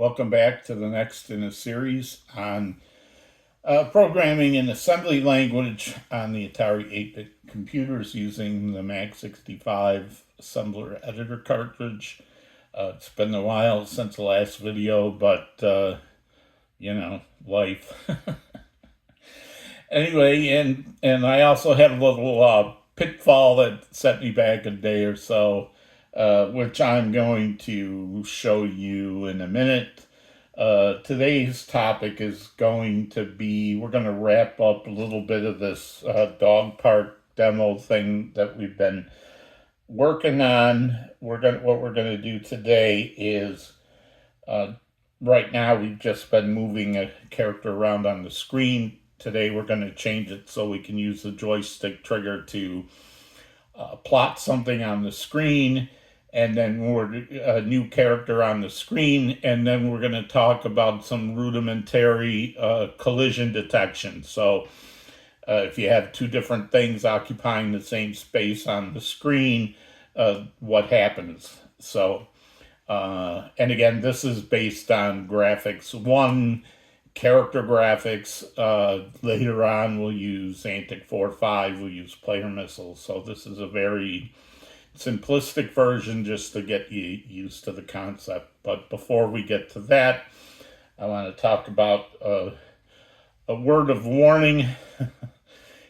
Welcome back to the next in a series on programming in assembly language on the Atari 8-bit computers using the Mag65 assembler editor cartridge. It's been a while since the last video, but life. Anyway, and I also had a little pitfall that set me back a day or so, which I'm going to show you in a minute. Today's topic is going to be, we're going to wrap up a little bit of this dog park demo thing that we've been working on. What we're going to do today is, right now we've just been moving a character around on the screen. Today we're going to change it so we can use the joystick trigger to plot something on the screen, and then a new character on the screen, and then we're going to talk about some rudimentary collision detection. So if you have two different things occupying the same space on the screen, what happens? So, and again, this is based on graphics 1, character graphics. Later on, we'll use Antic 4.5, we'll use player missiles. So this is a very simplistic version just to get you used to the concept. But before we get to that, I want to talk about a word of warning.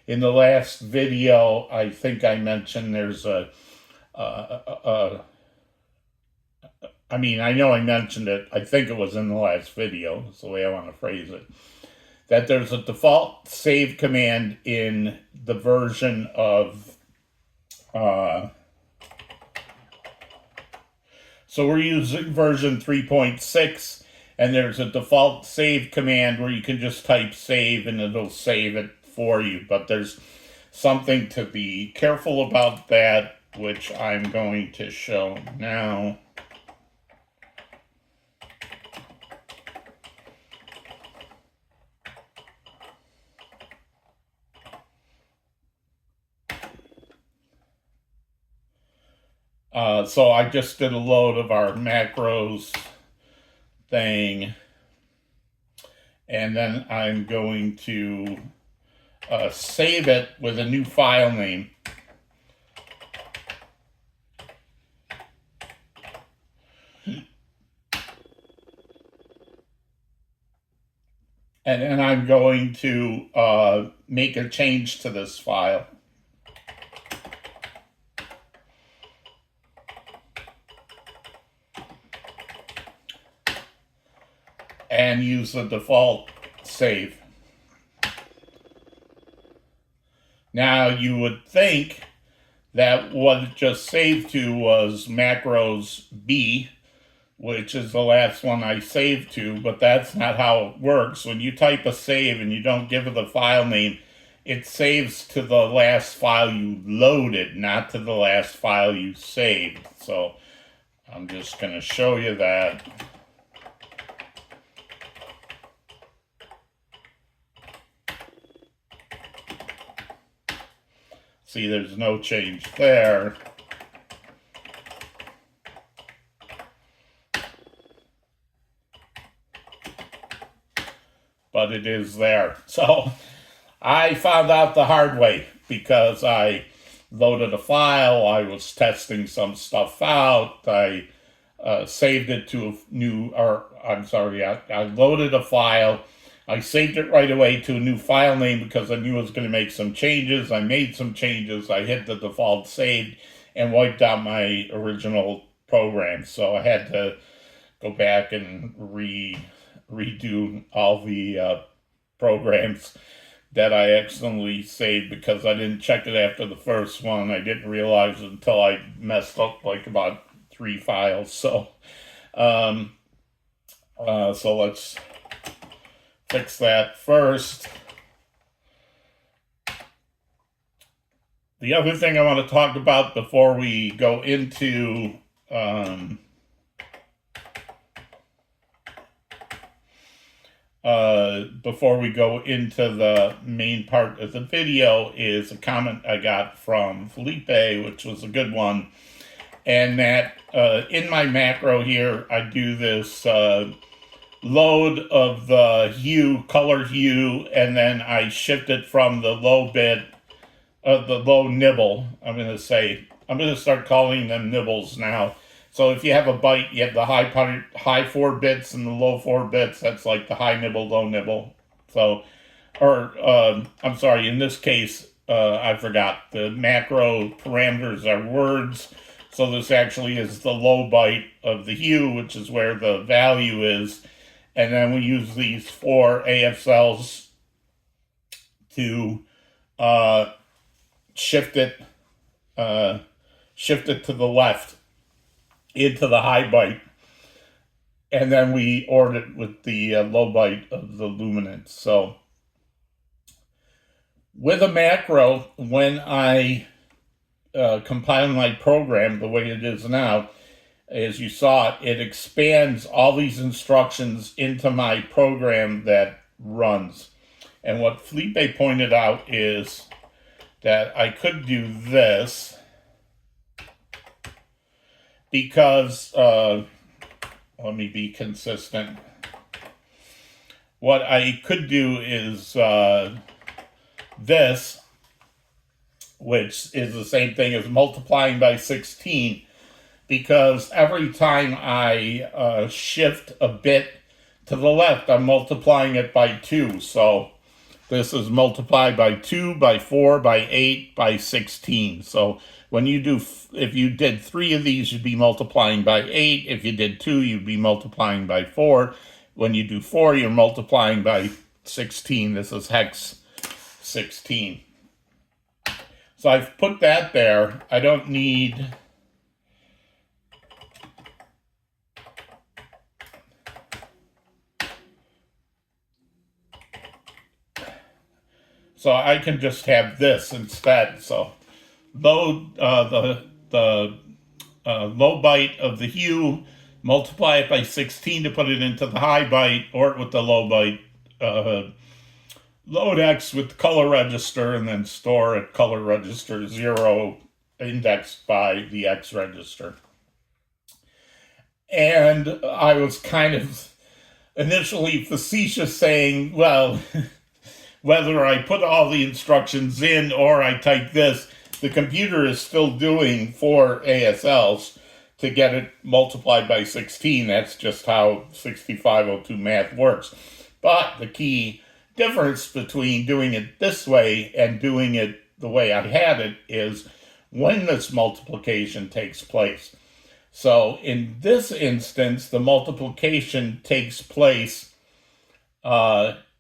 In the last video, I think I mentioned there's I know I mentioned it. I think it was in the last video. That's the way I want to phrase it. That there's a default save command in the version of... So we're using version 3.6, and there's a default save command where you can just type save and it'll save it for you. But there's something to be careful about that, which I'm going to show now. So I just did a load of our macros thing, and then I'm going to save it with a new file name. And then I'm going to make a change to this file. And use the default save. Now you would think that what it just saved to was macros B, which is the last one I saved to, but that's not how it works. When you type a save and you don't give it the file name, it saves to the last file you loaded, not to the last file you saved. So I'm just going to show you that. See, there's no change there. But it is there. So I found out the hard way because I loaded a file. I was testing some stuff out. I saved it to a new, I loaded a file. I saved it right away to a new file name because I knew I was going to make some changes. I made some changes. I hit the default save and wiped out my original program. So I had to go back and redo all the programs that I accidentally saved because I didn't check it after the first one. I didn't realize it until I messed up like about 3 files. So, so let's fix that first. The other thing I want to talk about before we go into the main part of the video is a comment I got from Felipe, which was a good one. And that in my macro here, I do this load of the hue, color hue, and then I shift it from the low bit of the low nibble. I'm going to start calling them nibbles now. So if you have a byte, you have the high 4 bits and the low 4 bits. That's like the high nibble, low nibble. So, I'm sorry, in this case, I forgot. The macro parameters are words. So this actually is the low byte of the hue, which is where the value is. And then we use these 4 AFLs to shift it to the left into the high byte, and then we ORed it with the low byte of the luminance. So with a macro, when I compile my program the way it is now, as you saw, it expands all these instructions into my program that runs. And what Felipe pointed out is that I could do this because, let me be consistent. What I could do is this, which is the same thing as multiplying by 16, because every time I shift a bit to the left, I'm multiplying it by 2. So this is multiplied by 2, by 4, by 8, by 16. So when you do, if you did 3 of these, you'd be multiplying by 8. If you did 2, you'd be multiplying by 4. When you do 4, you're multiplying by 16. This is hex 16. So I've put that there. I don't need... So I can just have this instead. So load the low byte of the hue, multiply it by 16 to put it into the high byte, or with the low byte, load X with the color register, and then store at color register 0 indexed by the X register. And I was kind of initially facetious saying, well, whether I put all the instructions in or I type this, the computer is still doing 4 ASLs to get it multiplied by 16. That's just how 6502 math works. But the key difference between doing it this way and doing it the way I had it is when this multiplication takes place. So in this instance, the multiplication takes place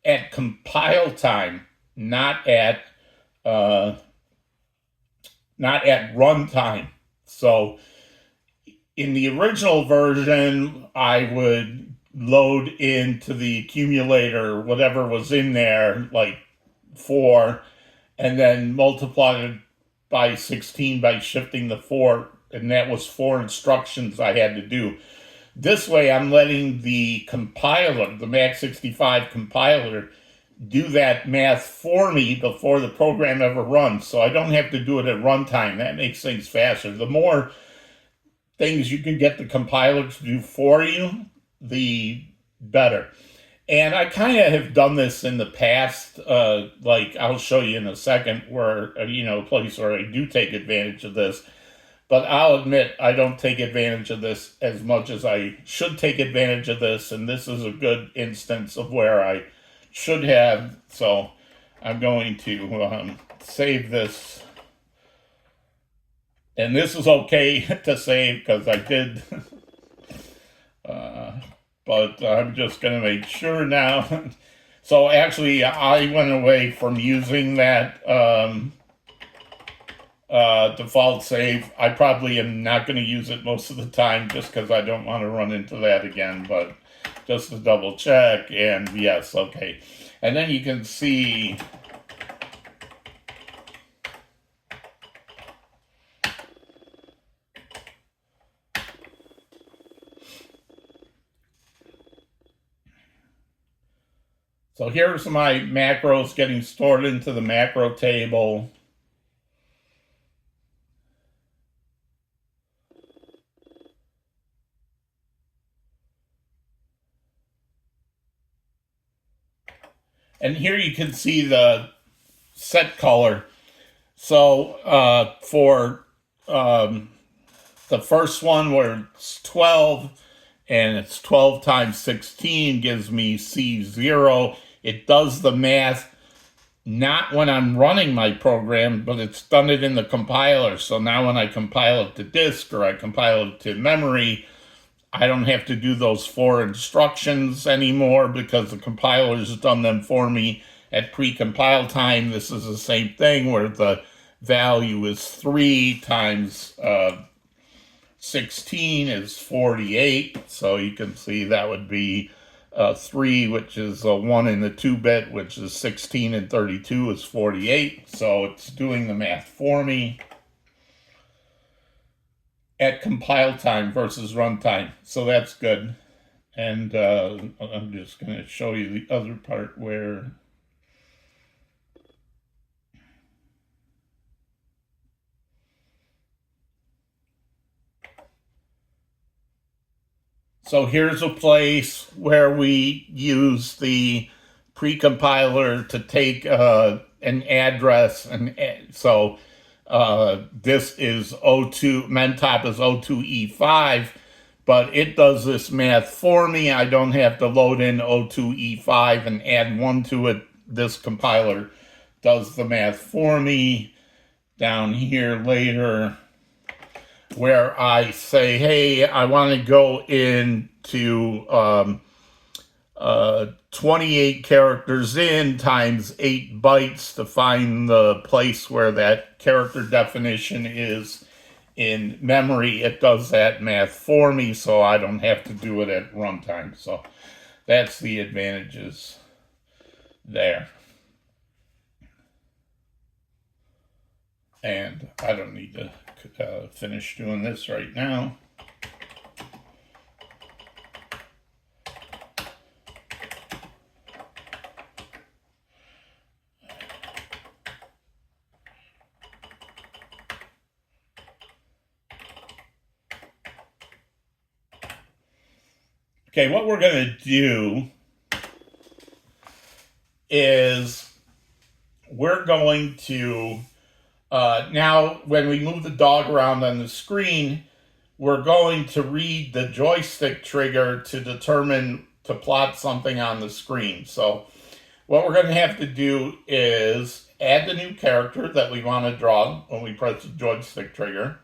at compile time, not at run time. So in the original version, I would load into the accumulator whatever was in there, like 4, and then multiply it by 16 by shifting the 4, and that was 4 instructions I had to do. This way, I'm letting the compiler, the Mac65 compiler, do that math for me before the program ever runs. So I don't have to do it at runtime. That makes things faster. The more things you can get the compiler to do for you, the better. And I kind of have done this in the past. Like I'll show you in a second where, a place where I do take advantage of this. But I'll admit I don't take advantage of this as much as I should take advantage of this, and this is a good instance of where I should have. So I'm going to save this. And this is okay to save because I did. But I'm just going to make sure now. So actually, I went away from using that default save. I probably am not going to use it most of the time just because I don't want to run into that again, but just to double check, and yes, okay. And then you can see so here's my macros getting stored into the macro table. And here you can see the set color. So for the first one where it's 12 and it's 12 times 16 gives me C0. It does the math not when I'm running my program, but it's done it in the compiler. So now when I compile it to disk or I compile it to memory, I don't have to do those 4 instructions anymore because the compiler's done them for me at pre-compile time. This is the same thing where the value is 3 times 16 is 48. So you can see that would be 3, which is a 1 in the 2-bit, which is 16, and 32 is 48. So it's doing the math for me at compile time versus runtime. So that's good. And I'm just going to show you the other part where so here's a place where we use the precompiler to take an address, and so this is O2, Mentop is O2E5, but it does this math for me. I don't have to load in O2E5 and add 1 to it. This compiler does the math for me. Down here later, where I say, hey, I want to go into 28 characters in times 8 bytes to find the place where that character definition is in memory. It does that math for me, so I don't have to do it at runtime. So that's the advantages there. And I don't need to finish doing this right now. Okay, what we're going to do is we're going to now, when we move the dog around on the screen, we're going to read the joystick trigger to determine to plot something on the screen. So what we're going to have to do is add the new character that we want to draw when we press the joystick trigger.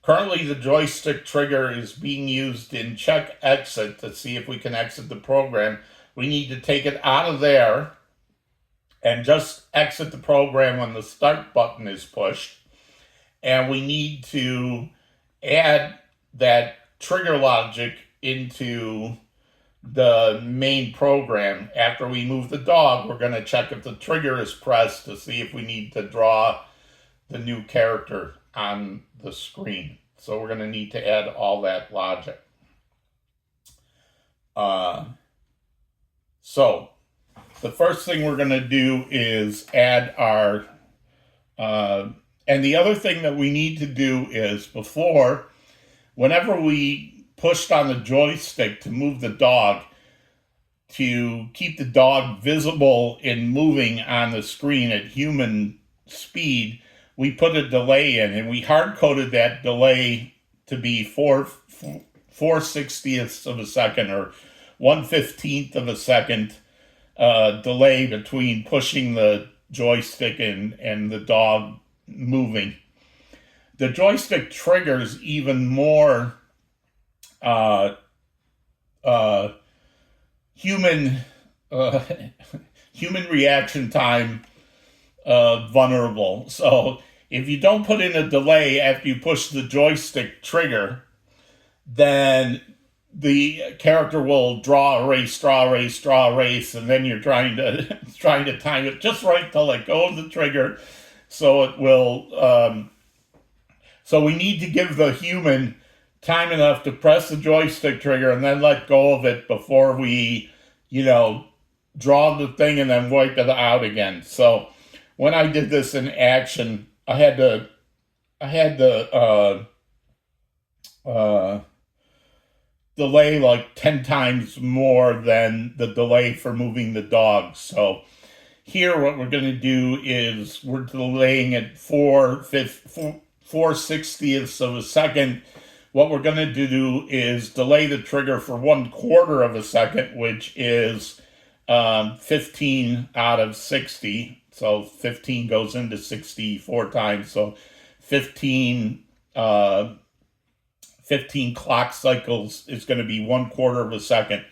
Currently, the joystick trigger is being used in check exit to see if we can exit the program. We need to take it out of there and just exit the program when the start button is pushed. And we need to add that trigger logic into the main program. After we move the dog, we're going to check if the trigger is pressed to see if we need to draw the new character on the screen. So we're going to need to add all that logic. So the first thing we're going to do is add our, and the other thing that we need to do is before, whenever we pushed on the joystick to move the dog, to keep the dog visible in moving on the screen at human speed, we put a delay in, and we hard-coded that delay to be 4/60ths of a second or 1/15th of a second delay between pushing the joystick and the dog moving. The joystick triggers even more human reaction time vulnerable. So if you don't put in a delay after you push the joystick trigger, then the character will draw, erase, and then you're trying to time it just right to let go of the trigger, so it will. So we need to give the human time enough to press the joystick trigger and then let go of it before we, draw the thing and then wipe it out again. So when I did this in action, I had to delay like 10 times more than the delay for moving the dog. So Here, what we're going to do is we're delaying it 4/60ths of a second. What we're going to do is delay the trigger for 1/4 of a second, which is 15 out of 60. So 15 goes into 60 4 times. So 15 clock cycles is going to be 1/4 of a second.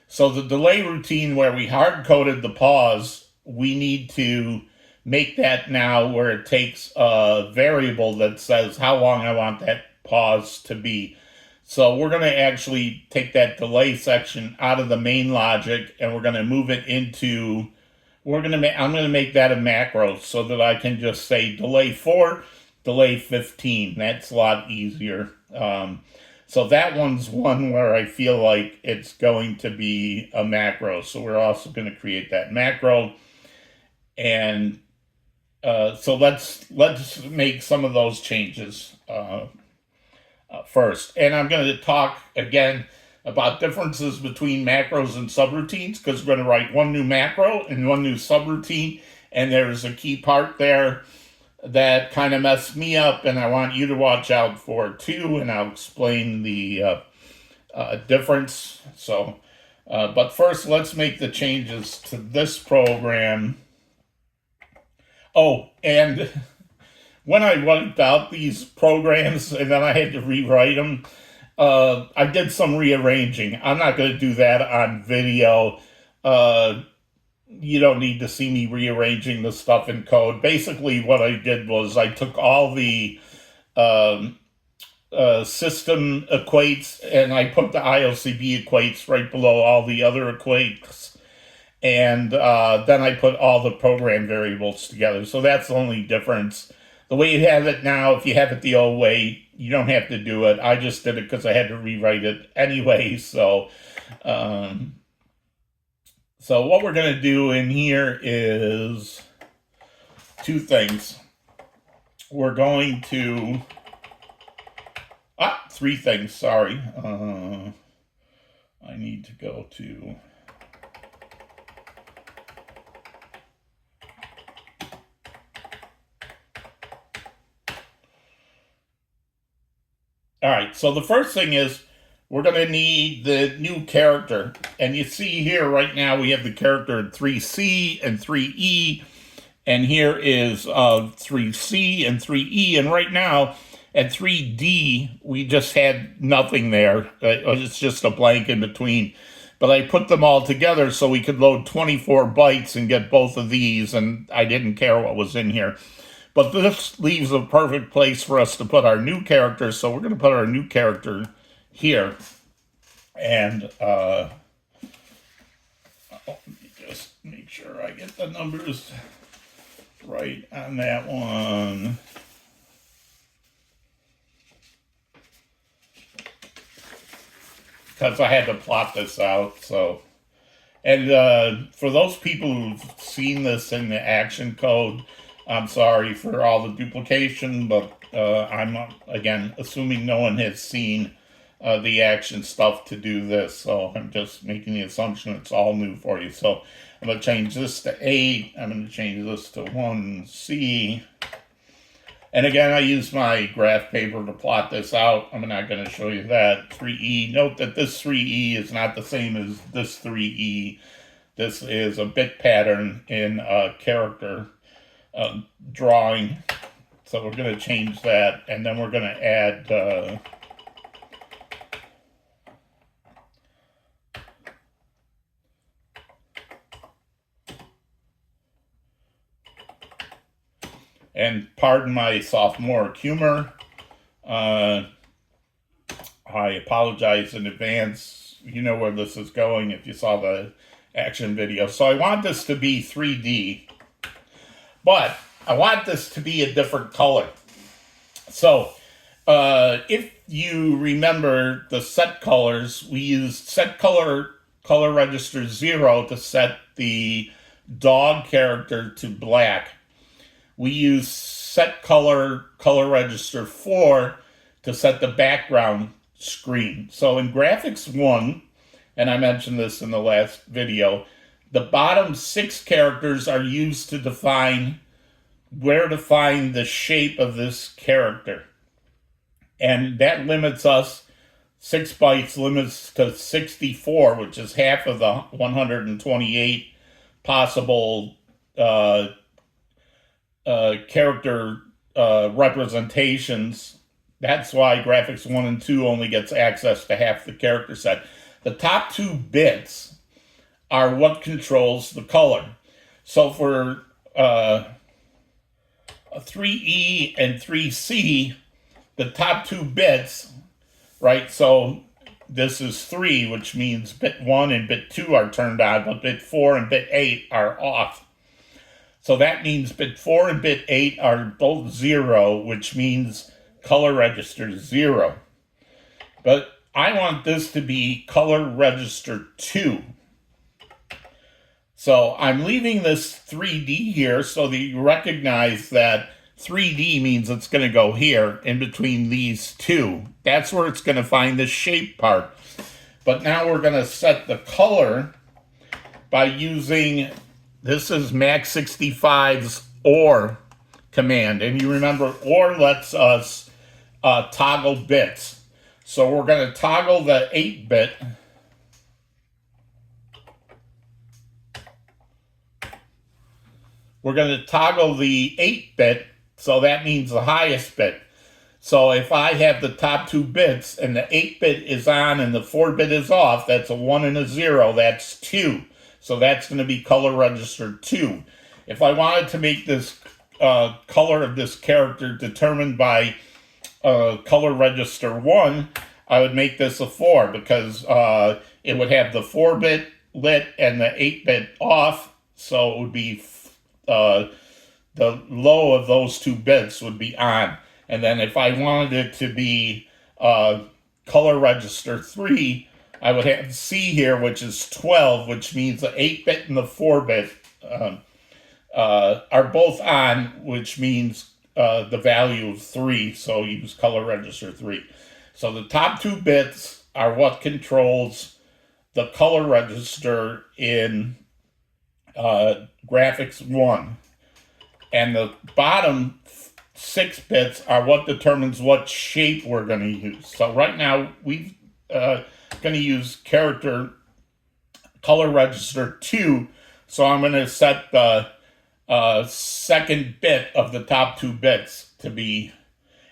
So the delay routine where we hard coded the pause, we need to make that now where it takes a variable that says how long I want that pause to be. So we're going to actually take that delay section out of the main logic, and we're going to move it into, I'm going to make that a macro so that I can just say delay 4, delay 15. That's a lot easier. So that one's one where I feel like it's going to be a macro. So we're also going to create that macro. And so let's make some of those changes first. And I'm going to talk again about differences between macros and subroutines, because we're going to write one new macro and one new subroutine. And there's a key part there that kind of messed me up, and I want you to watch out for too, and I'll explain the difference. So, but first, let's make the changes to this program. Oh, and when I wiped out these programs and then I had to rewrite them, I did some rearranging. I'm not going to do that on video. You don't need to see me rearranging the stuff in code. Basically, what I did was I took all the system equates and I put the IOCB equates right below all the other equates. And then I put all the program variables together. So that's the only difference. The way you have it now, if you have it the old way, you don't have to do it. I just did it because I had to rewrite it anyway. So what we're going to do in here is two things. We're going to, three things, sorry. I need to go to, all right, so the first thing is we're going to need the new character. And you see here right now we have the character in 3C and 3E. And here is 3C and 3E. And right now at 3D, we just had nothing there. It's just a blank in between. But I put them all together so we could load 24 bytes and get both of these. And I didn't care what was in here. But this leaves a perfect place for us to put our new character. So we're going to put our new character here. And let me just make sure I get the numbers right on that one. Because I had to plot this out. So, and for those people who've seen this in the action code, I'm sorry for all the duplication, but I'm, again, assuming no one has seen the action stuff to do this, so I'm just making the assumption it's all new for you. So I'm going to change this to 8, I'm going to change this to 1C, and again I use my graph paper to plot this out. I'm not going to show you that. 3E, note that this 3E is not the same as this 3E. This is a bit pattern in character drawing, so we're going to change that, and then we're going to add and pardon my sophomore humor. I apologize in advance. You know where this is going if you saw the action video. So I want this to be 3D, but I want this to be a different color. So if you remember the set colors, we used set color register 0 to set the dog character to black. We use set color register 4 to set the background screen. So in graphics 1, and I mentioned this in the last video, The bottom 6 characters are used to define where to find the shape of this character. And that limits us, 6 bytes limits to 64, which is half of the 128 possible character representations. That's why graphics 1 and 2 only gets access to half the character set. The top 2 bits are what controls the color. So for 3E and 3C, the top 2 bits, right? So this is 3, which means bit 1 and bit 2 are turned on, but bit 4 and bit 8 are off. So that means bit 4 and bit 8 are both 0, which means color register 0. But I want this to be color register 2. So I'm leaving this 3D here so that you recognize that 3D means it's going to go here in between these two. That's where it's going to find the shape part. But now we're going to set the color by using, this is Mac65's OR command. And you remember OR lets us toggle bits. So we're going to toggle the 8-bit. We're going to toggle the 8-bit, so that means the highest bit. So if I have the top 2 bits and the 8-bit is on and the 4-bit is off, that's a 1 and a 0, that's 2. So that's going to be color register 2. If I wanted to make this color of this character determined by color register 1, I would make this a 4 because it would have the 4-bit lit and the 8-bit off, so it would be the low of those 2 bits would be on. And then if I wanted it to be color register 3, I would have C here, which is 12, which means the 8-bit and the 4-bit are both on, which means the value of 3, so use color register 3. So the top 2 bits are what controls the color register in graphics 1. And the bottom 6 bits are what determines what shape we're going to use. So right now we're going to use character color register 2. So I'm going to set the second bit of the top 2 bits to be,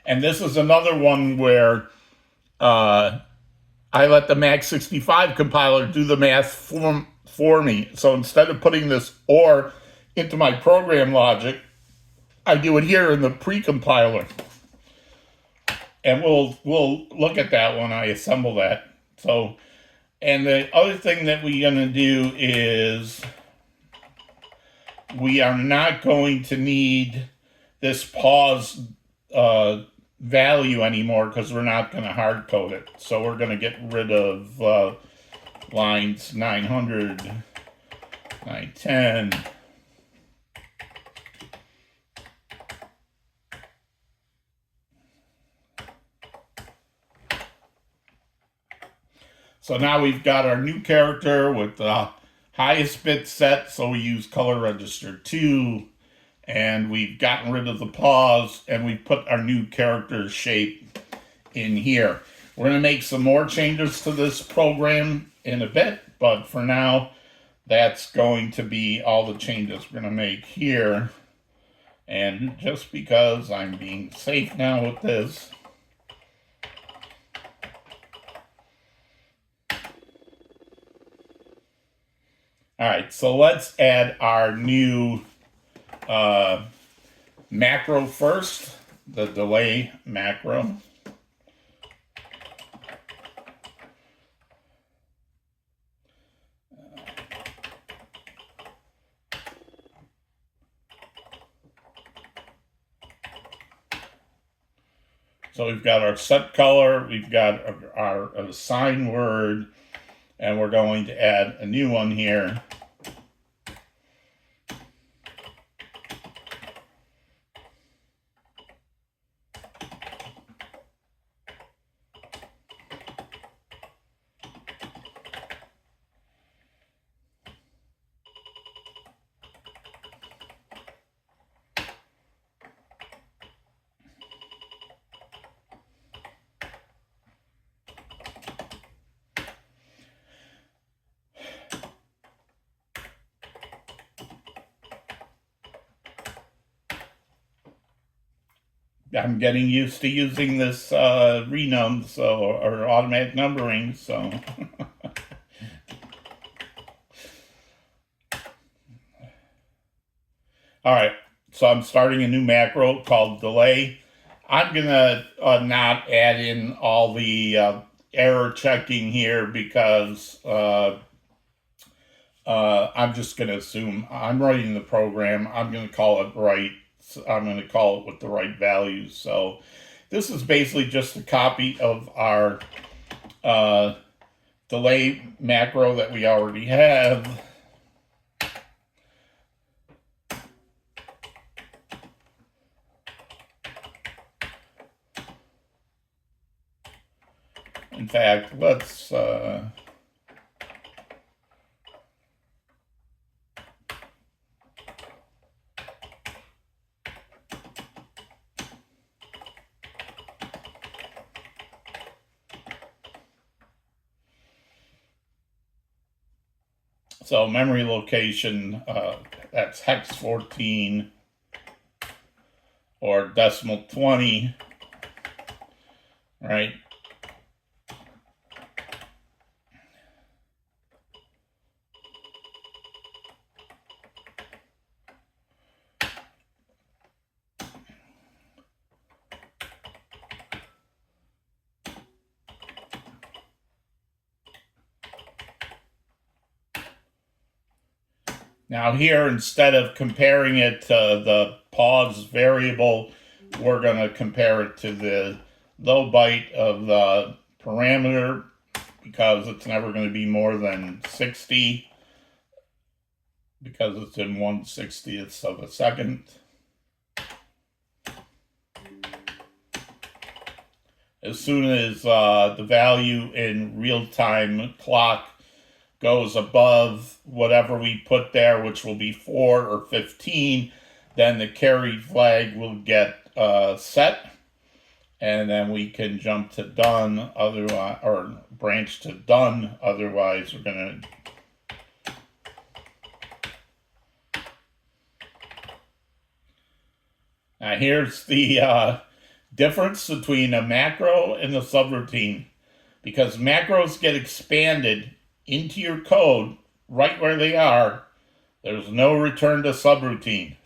and this is another one where I let the Mac65 compiler do the math for me. So instead of putting this OR into my program logic, I do it here in the pre-compiler. And we'll look at that when I assemble that. So, and the other thing that we're going to do is we are not going to need this pause value anymore because we're not going to hard code it. So we're going to get rid of lines 900, 910. So now we've got our new character with the highest bit set, so we use color register 2, and we've gotten rid of the pause, and we put our new character shape in here. We're going to make some more changes to this program in a bit, but for now, that's going to be all the changes we're going to make here. And just because I'm being safe now with this, all right, so let's add our new macro first, the delay macro. So we've got our set color, we've got our assign word, and we're going to add a new one here. I'm getting used to using this renum, so, or automatic numbering, so. All right, so I'm starting a new macro called delay. I'm gonna not add in all the error checking here because I'm just gonna assume I'm writing the program. I'm gonna call it right. I'm gonna call it with the right values. So this is basically just a copy of our uh, delay macro that we already have. In fact, let's so memory location, that's hex 14 or decimal 20, right? Now here, instead of comparing it to the pause variable, we're going to compare it to the low byte of the parameter because it's never going to be more than 60 because it's in 1/60th of a second. As soon as the value in real-time clock goes above whatever we put there, which will be 4 or 15, then the carry flag will get set, and then we can jump to done, otherwise, or branch to done. Otherwise, we're gonna. Now here's the difference between a macro and a subroutine, because macros get expanded into your code right where they are. There's no return to subroutine.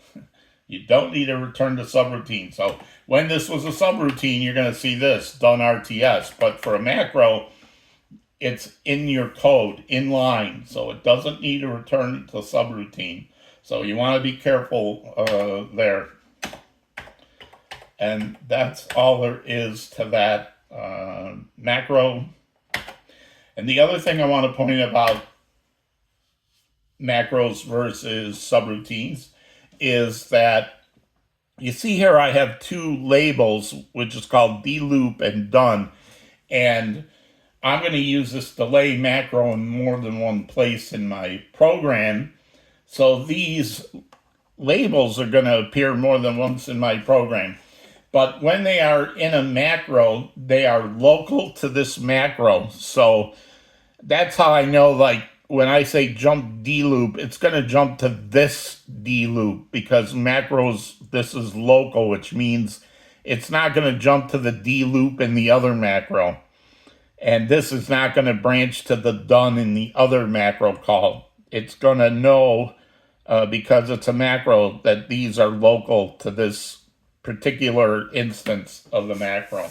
You don't need a return to subroutine. So when this was a subroutine, you're going to see this, done RTS. But for a macro, it's in your code, in line. So it doesn't need a return to subroutine. So you want to be careful there. And that's all there is to that macro. And the other thing I want to point about macros versus subroutines is that you see here I have two labels, which is called dloop and done. And I'm going to use this delay macro in more than one place in my program. So these labels are going to appear more than once in my program. But when they are in a macro, they are local to this macro. So that's how I know, like, when I say jump D loop, it's going to jump to this D loop because macros, this is local, which means it's not going to jump to the D loop in the other macro. And this is not going to branch to the done in the other macro call. It's going to know, because it's a macro, that these are local to this particular instance of the macro.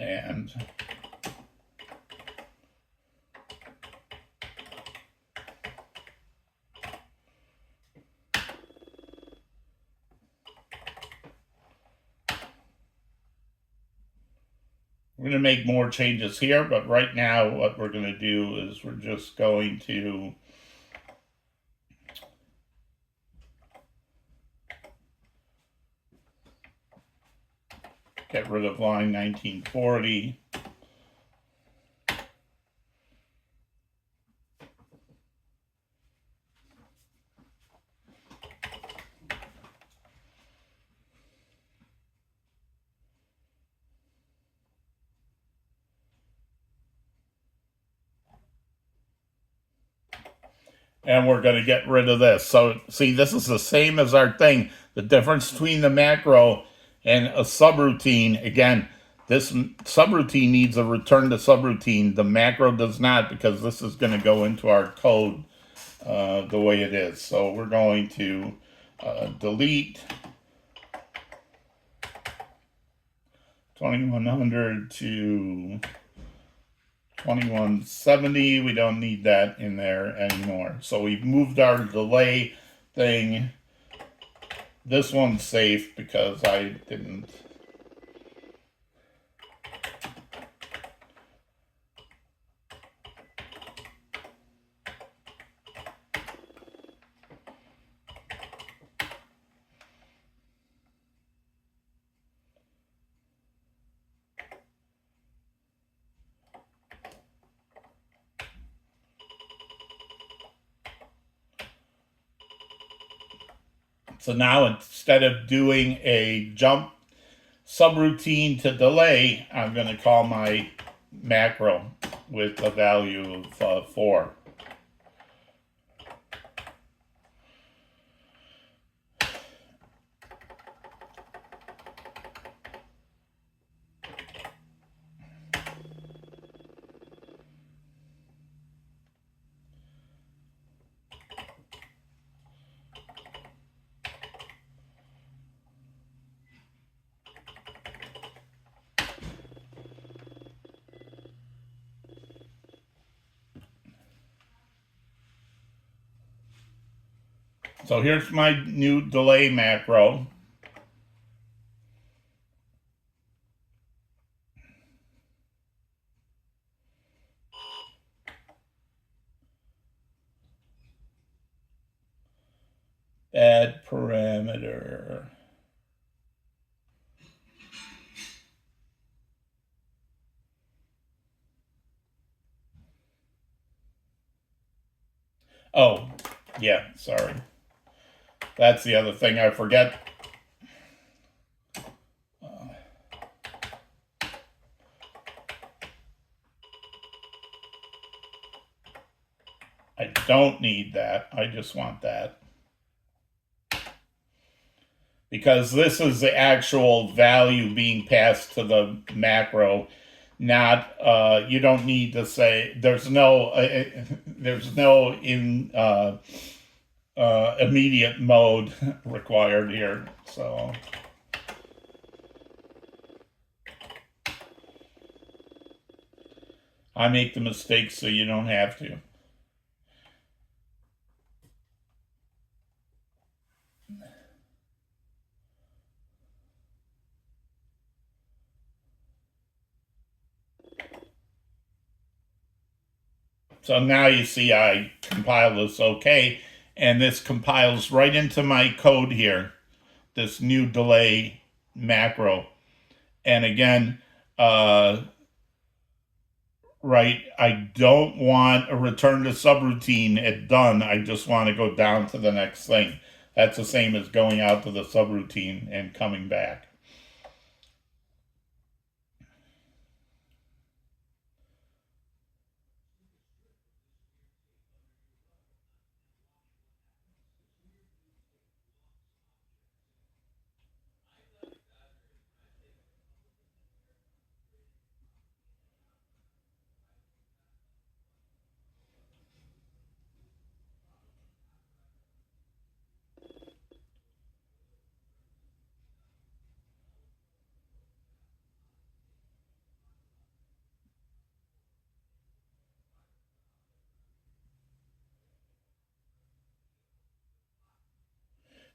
And we're going to make more changes here, but right now what we're going to do is we're just going to get rid of line 1940. and we're going to get rid of this. So see, this is the same as our thing. The difference between the macro and a subroutine, again, this subroutine needs a return to subroutine. The macro does not, because this is going to go into our code the way it is. So we're going to delete 2100 to 2170. We don't need that in there anymore. So we've moved our delay thing. This one's safe because I didn't. So now instead of doing a jump subroutine to delay, I'm going to call my macro with a value of 4. So here's my new delay macro. Add parameter. Oh, yeah, sorry. That's the other thing I forget. I don't need that. I just want that. Because this is the actual value being passed to the macro, not you don't need to say there's no immediate mode required here. So I make the mistakes so you don't have to. So now you see I compile this okay, and this compiles right into my code here, this new delay macro. And again, right, I don't want a return to subroutine at done. I just want to go down to the next thing. That's the same as going out to the subroutine and coming back.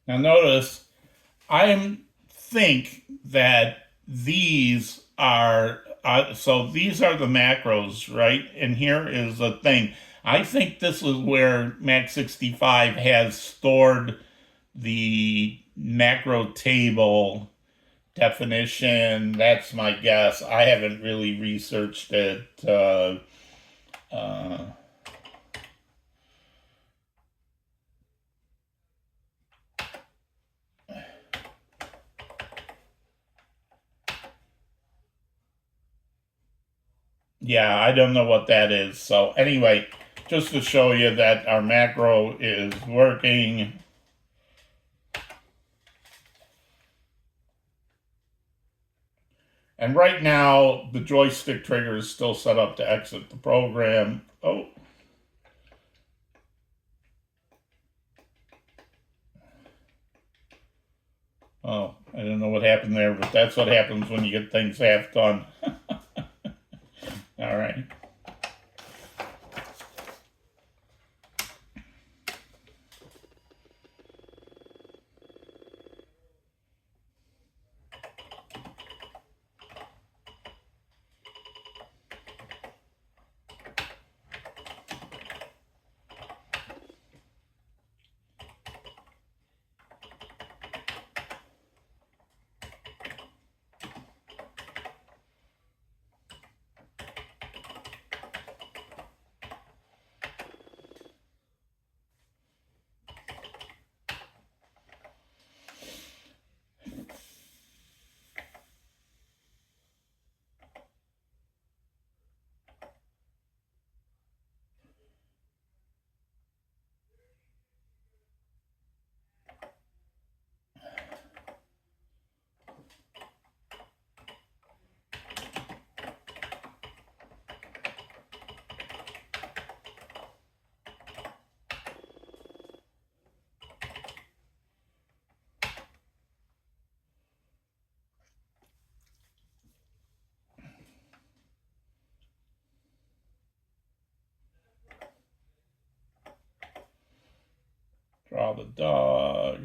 Now notice, I think that these are, so these are the macros, right? And here is the thing. I think this is where Mac65 has stored the macro table definition. That's my guess. I haven't really researched it. Yeah, I don't know what that is. So anyway, just to show you that our macro is working. And right now, the joystick trigger is still set up to exit the program. Oh. Oh, I don't know what happened there, but that's what happens when you get things half done. All right. Draw the dog.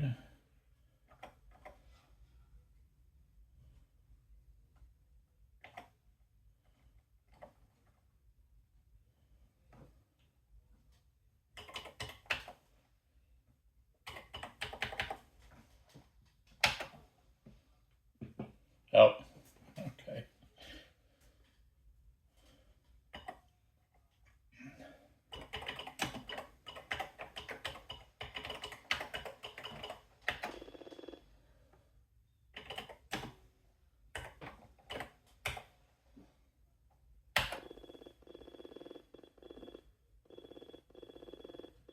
Oh, okay.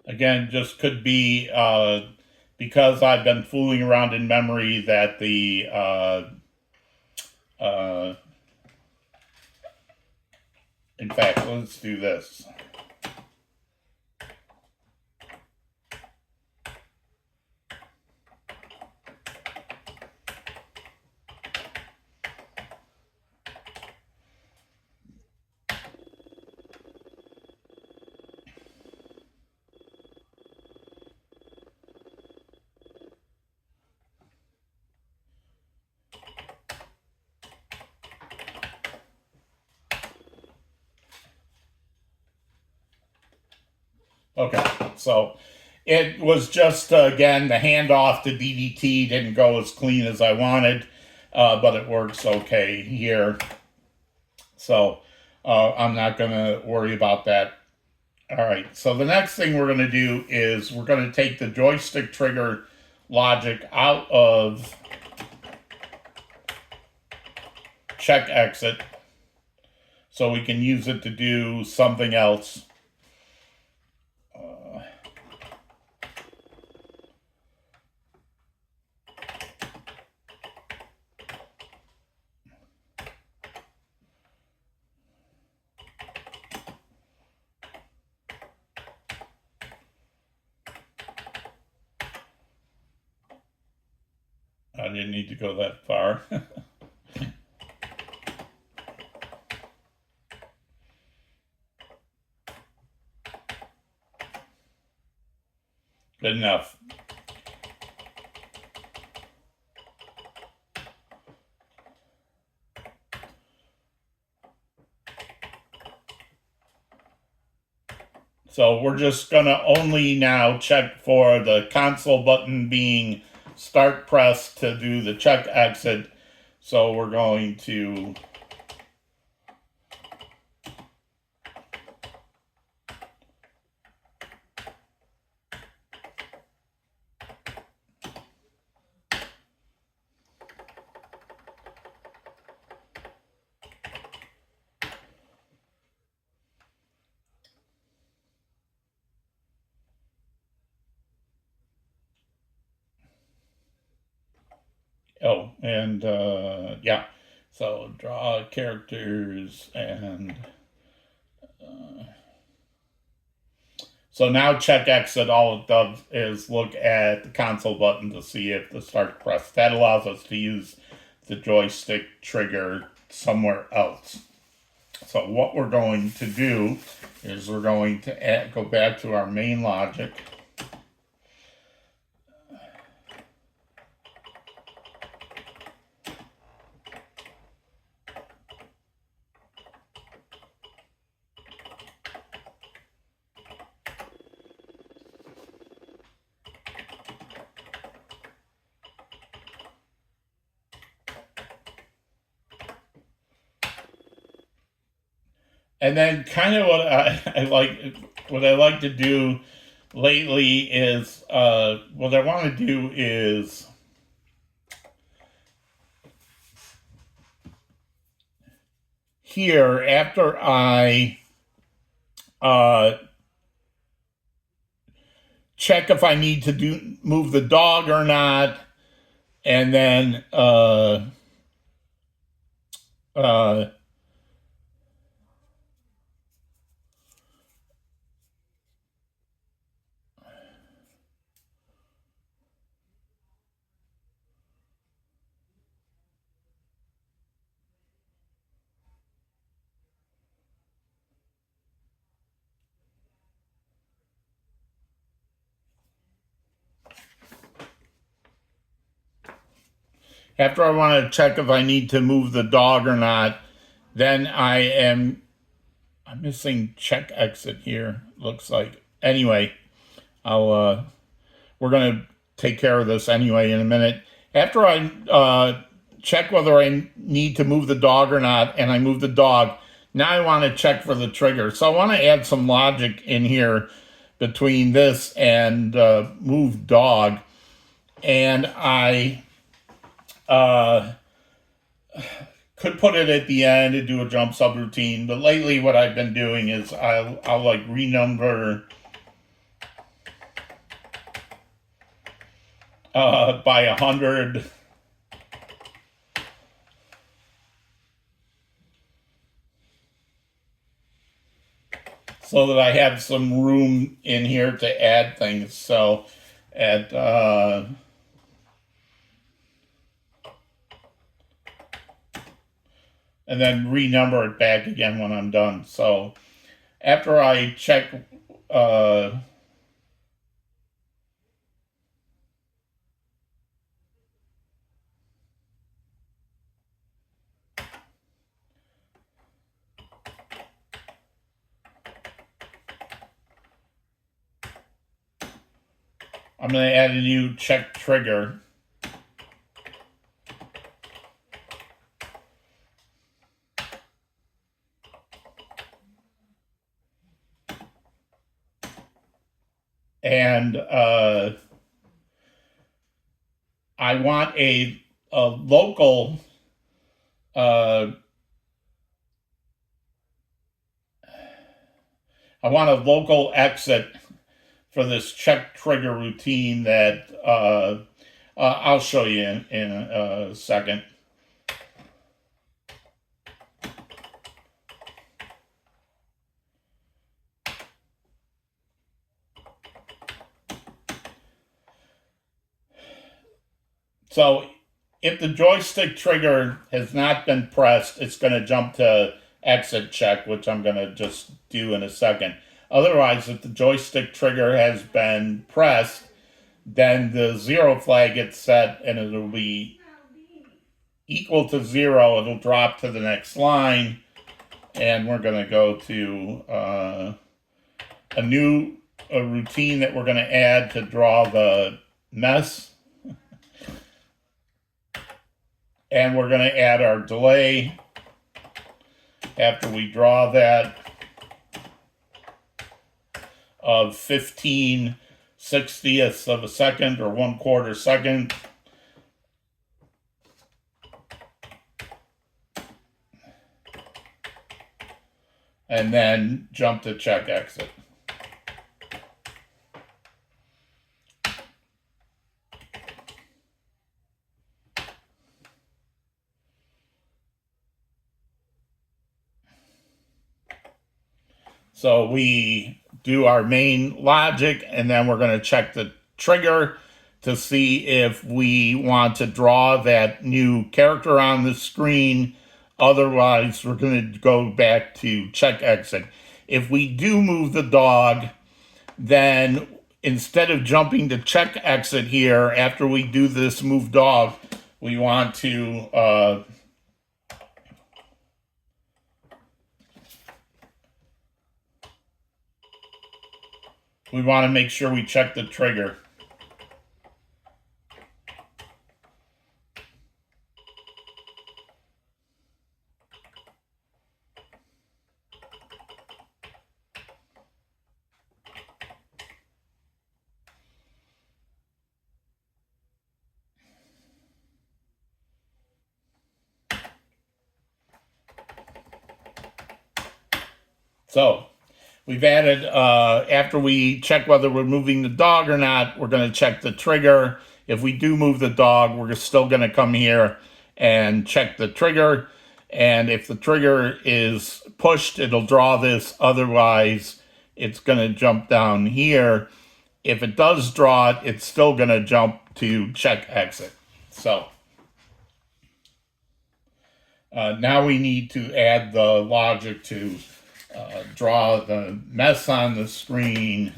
Again, just could be because I've been fooling around in memory that the in fact, let's do this. Okay, so it was just, again, the handoff to DDT didn't go as clean as I wanted, but it works okay here. So I'm not going to worry about that. All right, so the next thing we're going to do is we're going to take the joystick trigger logic out of check exit so we can use it to do something else. I didn't need to go that far. Good enough. So we're just going to only now check for the console button being start press to do the check exit. So we're going to Oh, and yeah. So draw characters and so now check exit, all it does is look at the console button to see if the start pressed. That allows us to use the joystick trigger somewhere else. So what we're going to do is we're going to go back to our main logic. And then kind of what I like to do lately is what I want to do is here after I check if I need to move the dog or not, and then after I want to check if I need to move the dog or not, then I'm missing check exit here. Looks like anyway. We're gonna take care of this anyway in a minute. After I check whether I need to move the dog or not, and I move the dog, now I want to check for the trigger. So I want to add some logic in here between this and move dog, and I could put it at the end and do a jump subroutine, but lately what I've been doing is I'll like renumber by 100. So that I have some room in here to add things. So at and then renumber it back again when I'm done. So after I check I'm going to add a new check trigger. And I want a local I want a local exit for this check trigger routine that I'll show you in a second. So if the joystick trigger has not been pressed, it's going to jump to exit check, which I'm going to just do in a second. Otherwise, if the joystick trigger has been pressed, then the 0 flag gets set and it'll be equal to 0. It'll drop to the next line, and we're going to go to a routine that we're going to add to draw the mess. And we're going to add our delay after we draw that of 15/60ths of a second or 1/4 second. And then jump to check exit. So we do our main logic, and then we're going to check the trigger to see if we want to draw that new character on the screen. Otherwise, we're going to go back to check exit. If we do move the dog, then instead of jumping to check exit here, after we do this move dog, we want to make sure we check the trigger. So we've added, after we check whether we're moving the dog or not, we're going to check the trigger. If we do move the dog, we're still going to come here and check the trigger. And if the trigger is pushed, it'll draw this. Otherwise, it's going to jump down here. If it does draw it, it's still going to jump to check exit. So now we need to add the logic to draw the mess on the screen.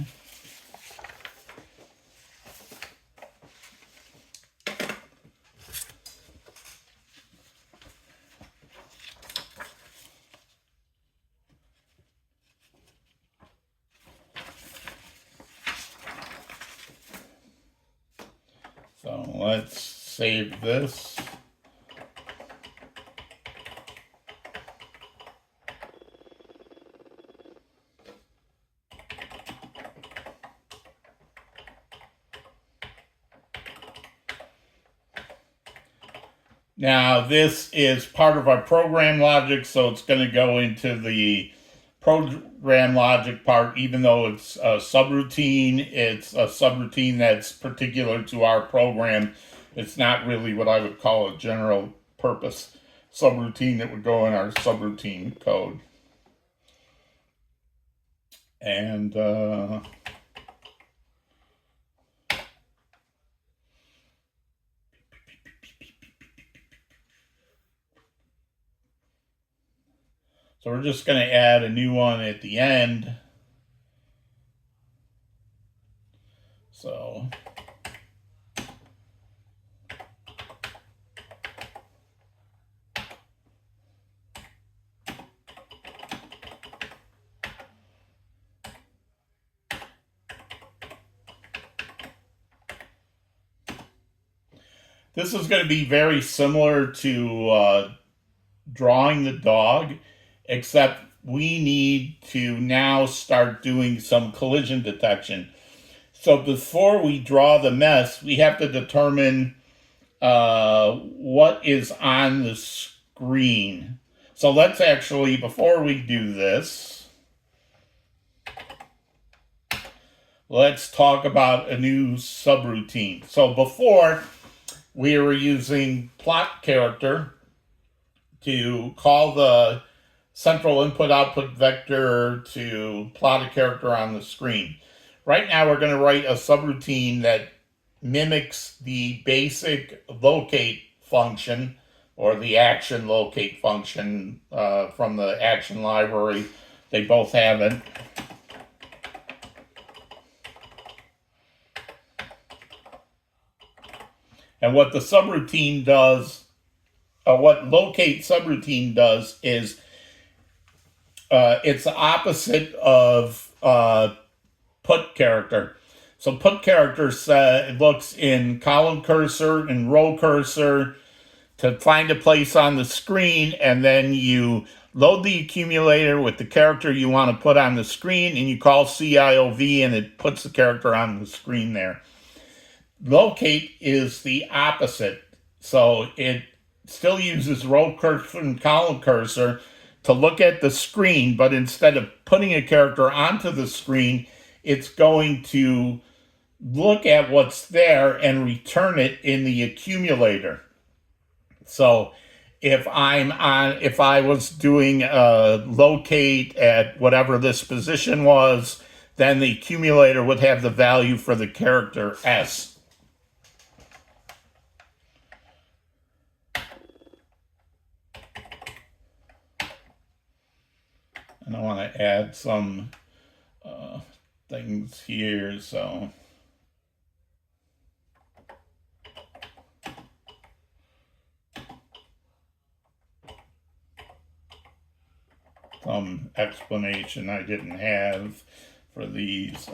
So let's save this. Now, this is part of our program logic, so it's going to go into the program logic part, even though it's a subroutine. It's a subroutine that's particular to our program. It's not really what I would call a general purpose subroutine that would go in our subroutine code. And so we're just going to add a new one at the end. So this is going to be very similar to drawing the dog, except we need to now start doing some collision detection. So before we draw the mess, we have to determine what is on the screen. So let's actually, before we do this, let's talk about a new subroutine. So before, we were using plot character to call the central input-output vector to plot a character on the screen. Right now, we're going to write a subroutine that mimics the basic locate function, or the action locate function from the action library. They both have it. And what the subroutine does, what locate subroutine does, is it's the opposite of put character. So put character looks in column cursor and row cursor to find a place on the screen, and then you load the accumulator with the character you want to put on the screen, and you call CIOV, and it puts the character on the screen there. Locate is the opposite. So it still uses row cursor and column cursor to look at the screen, but instead of putting a character onto the screen, it's going to look at what's there and return it in the accumulator. So if I was doing a locate at whatever this position was, then the accumulator would have the value for the character S. And I want to add some things here, so some explanation I didn't have for these.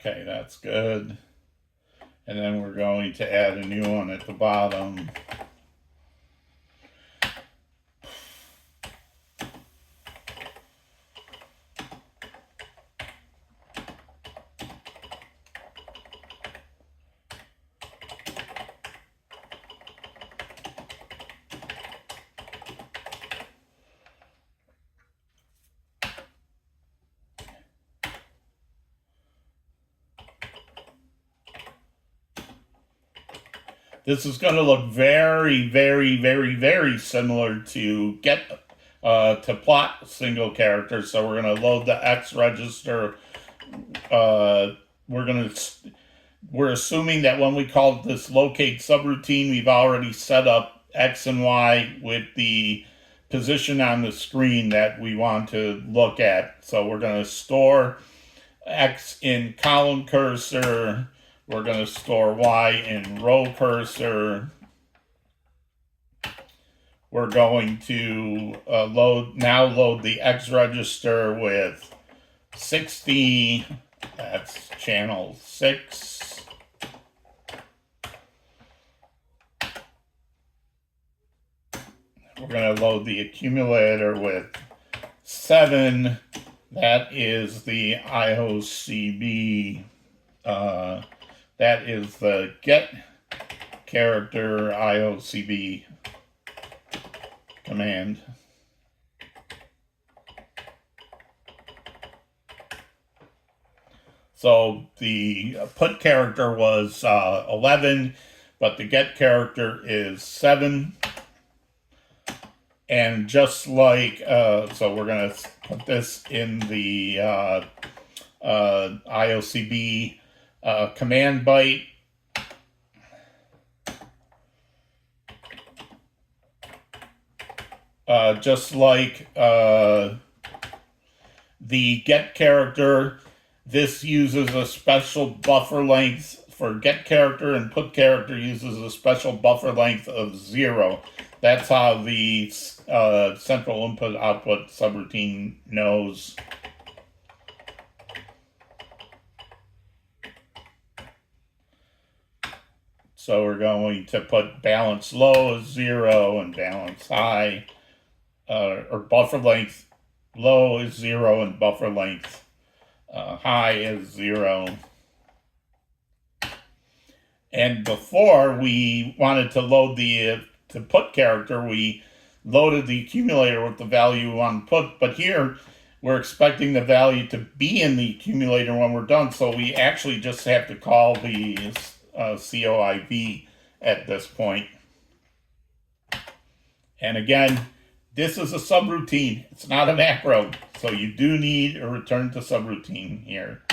Okay, that's good. And then we're going to add a new one at the bottom. This is going to look very, very, very, very similar to plot single character. So we're going to load the X register. We're assuming that when we call this locate subroutine, we've already set up X and Y with the position on the screen that we want to look at. So we're going to store X in column cursor. We're going to store Y in row cursor. We're going to load the X register with 60. That's channel 6. We're going to load the accumulator with 7. That is the IOCB. That is the get character IOCB command. So the put character was 11, but the get character is 7. And just like, so we're going to put this in the IOCB command byte. Just like the get character, this uses a special buffer length for get character, and put character uses a special buffer length of 0. That's how the central input output subroutine knows. So we're going to put balance low as 0 and balance high, or buffer length low is 0 and buffer length high is 0. And before we wanted to load the put character, we loaded the accumulator with the value on put, but here we're expecting the value to be in the accumulator when we're done, so we actually just have to call the COIV at this point. And again, this is a subroutine. It's not a macro, so you do need a return to subroutine here.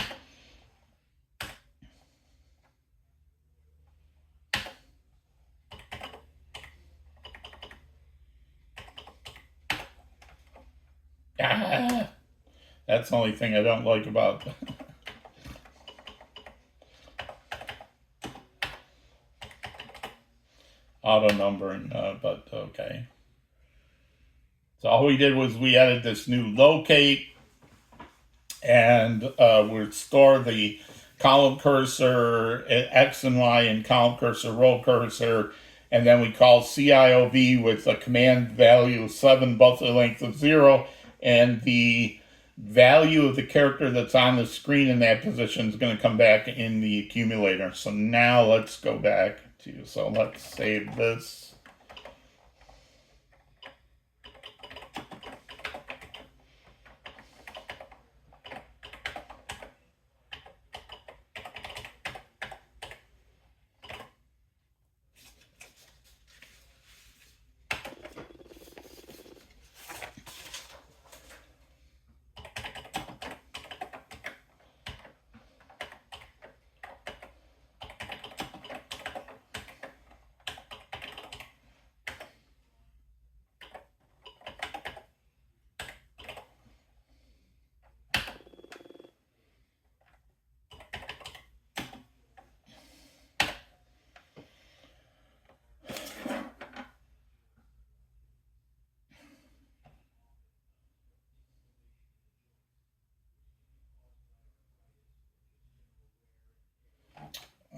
That's the only thing I don't like about auto numbering, but okay. So all we did was we added this new locate, and we'll store the column cursor X and Y and column cursor row cursor, and then we call CIOV with a command value of 7, buffer length of 0, and the value of the character that's on the screen in that position is going to come back in the accumulator. So now let's go back to, so let's save this.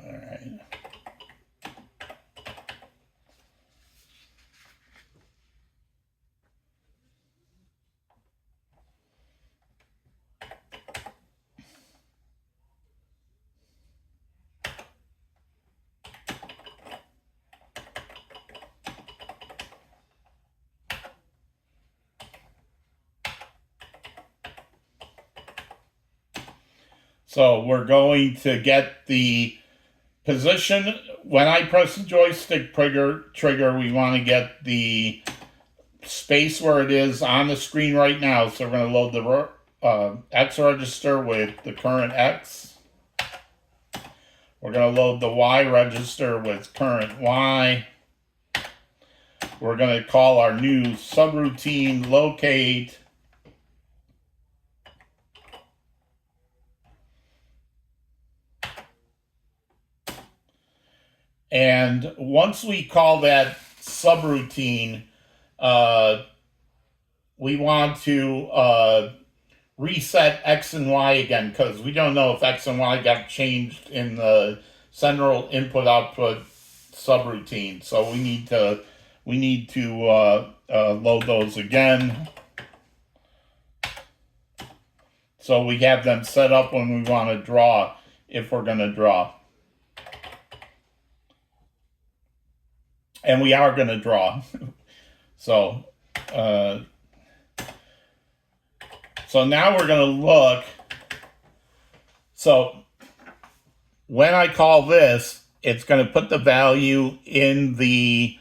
All right. So we're going to get the position. When I press the joystick trigger, we want to get the space where it is on the screen right now. So we're going to load the X register with the current X. We're going to load the Y register with current Y. We're going to call our new subroutine locate. And once we call that subroutine, we want to reset X and Y again, because we don't know if X and Y got changed in the central input-output subroutine. So we need to load those again. So we have them set up when we want to draw, if we're going to draw. And we are going to draw. So now we're going to look. So when I call this, it's going to put the value in the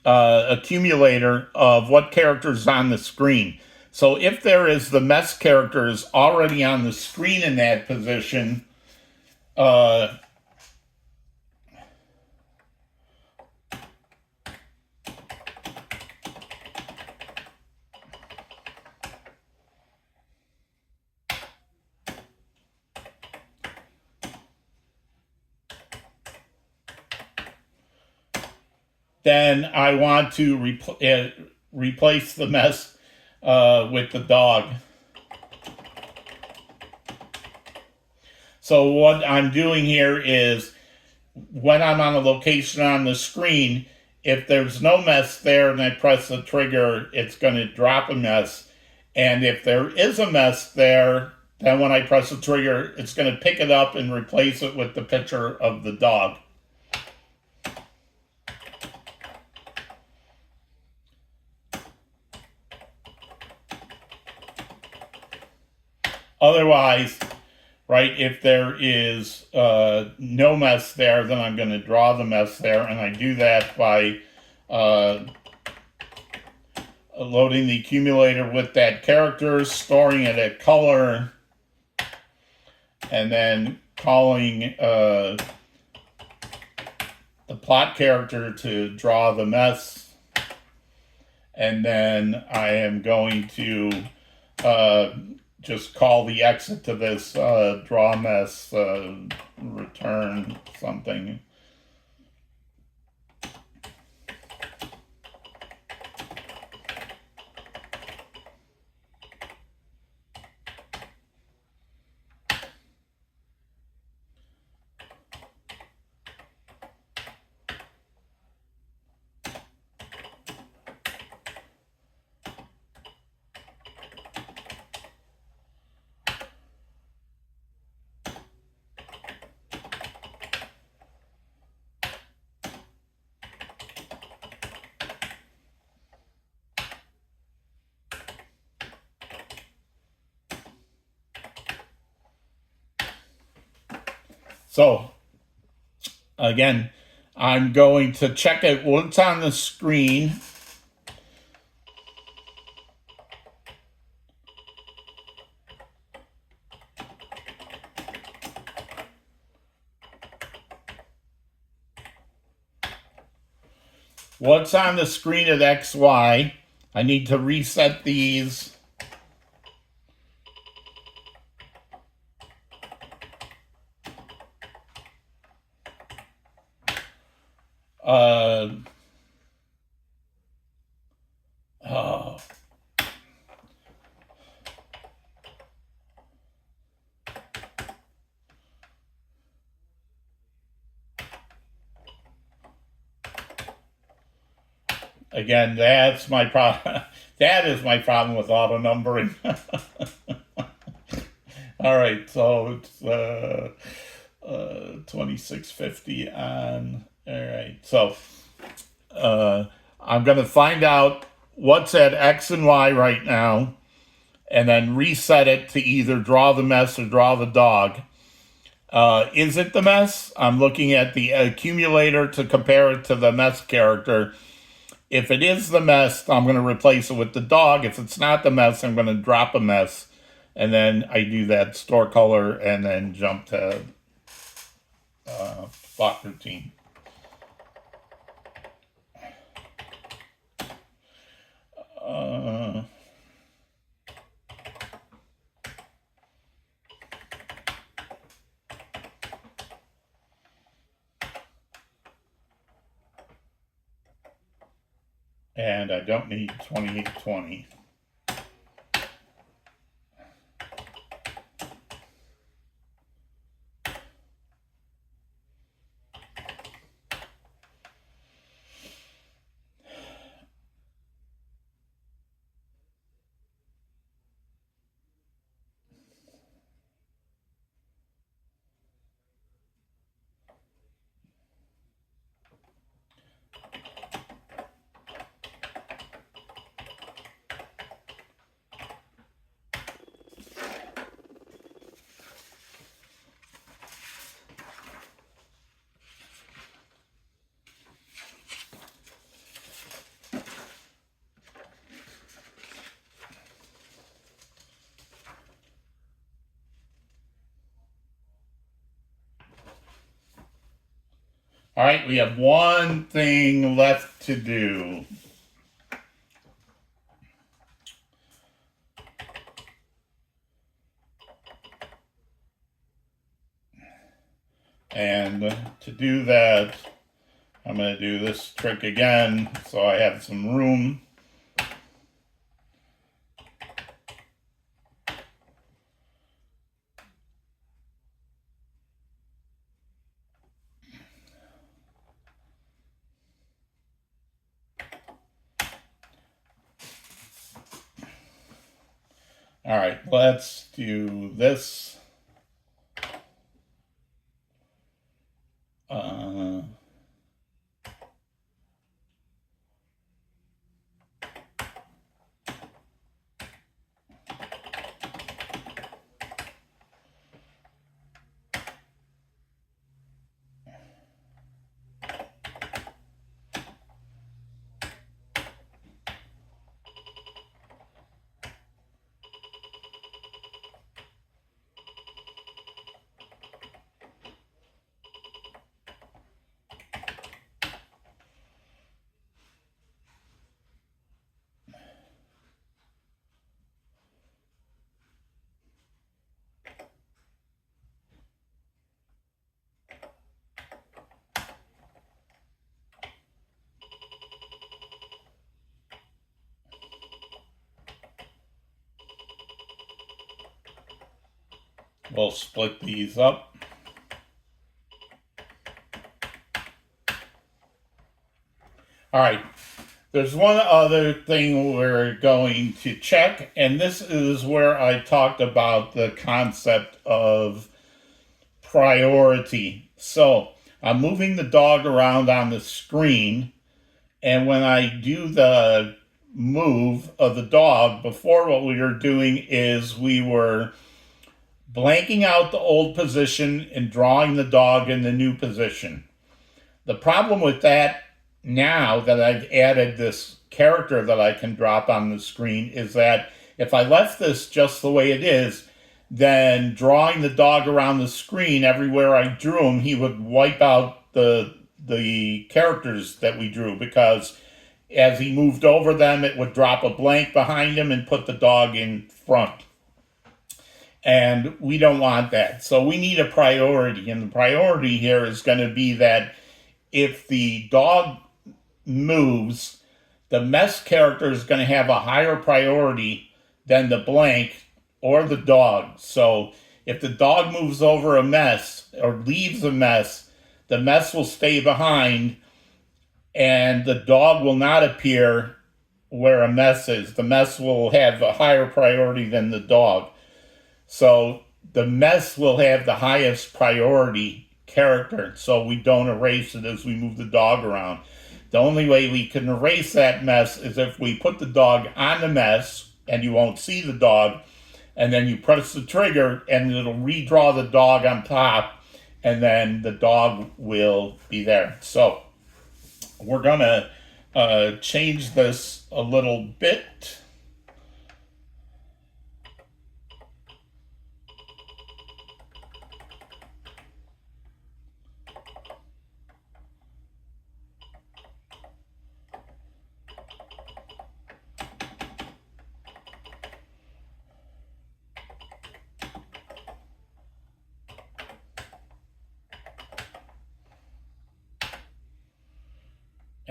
accumulator of what characters on the screen. So if there is the mess characters already on the screen in that position, then I want to replace the mess with the dog. So what I'm doing here is, when I'm on a location on the screen, if there's no mess there and I press the trigger, it's going to drop a mess. And if there is a mess there, then when I press the trigger, it's going to pick it up and replace it with the picture of the dog. Otherwise, right, if there is no mess there, then I'm going to draw the mess there, and I do that by loading the accumulator with that character, storing it at color, and then calling the plot character to draw the mess. And then I am going to just call the exit to this draw mess, return something. So again, I'm going to check it once on the screen. What's on the screen at XY? I need to reset these. Oh. Again, that's my problem. That is my problem with auto numbering. All right, so it's 2650 on. All right, so I'm going to find out what's at X and Y right now, and then reset it to either draw the mess or draw the dog. Is it the mess? I'm looking at the accumulator to compare it to the mess character. If it is the mess, I'm going to replace it with the dog. If it's not the mess, I'm going to drop a mess. And then I do that store color and then jump to block routine. And I don't need 2820. All right, we have one thing left to do. And to do that, I'm going to do this trick again so I have some room. All right, let's do this. We'll split these up. All right, there's one other thing we're going to check, and this is where I talked about the concept of priority. So I'm moving the dog around on the screen, and when I do the move of the dog, before what we were doing is we were blanking out the old position and drawing the dog in the new position. The problem with that, now that I've added this character that I can drop on the screen, is that if I left this just the way it is, then drawing the dog around the screen everywhere I drew him, he would wipe out the characters that we drew, because as he moved over them, it would drop a blank behind him and put the dog in front. And we don't want that. So we need a priority. And the priority here is going to be that if the dog moves, the mess character is going to have a higher priority than the blank or the dog. So if the dog moves over a mess or leaves a mess, the mess will stay behind and the dog will not appear where a mess is. The mess will have a higher priority than the dog. So the mess will have the highest priority character, so we don't erase it as we move the dog around. The only way we can erase that mess is if we put the dog on the mess and you won't see the dog, and then you press the trigger and it'll redraw the dog on top, and then the dog will be there. So we're gonna change this a little bit.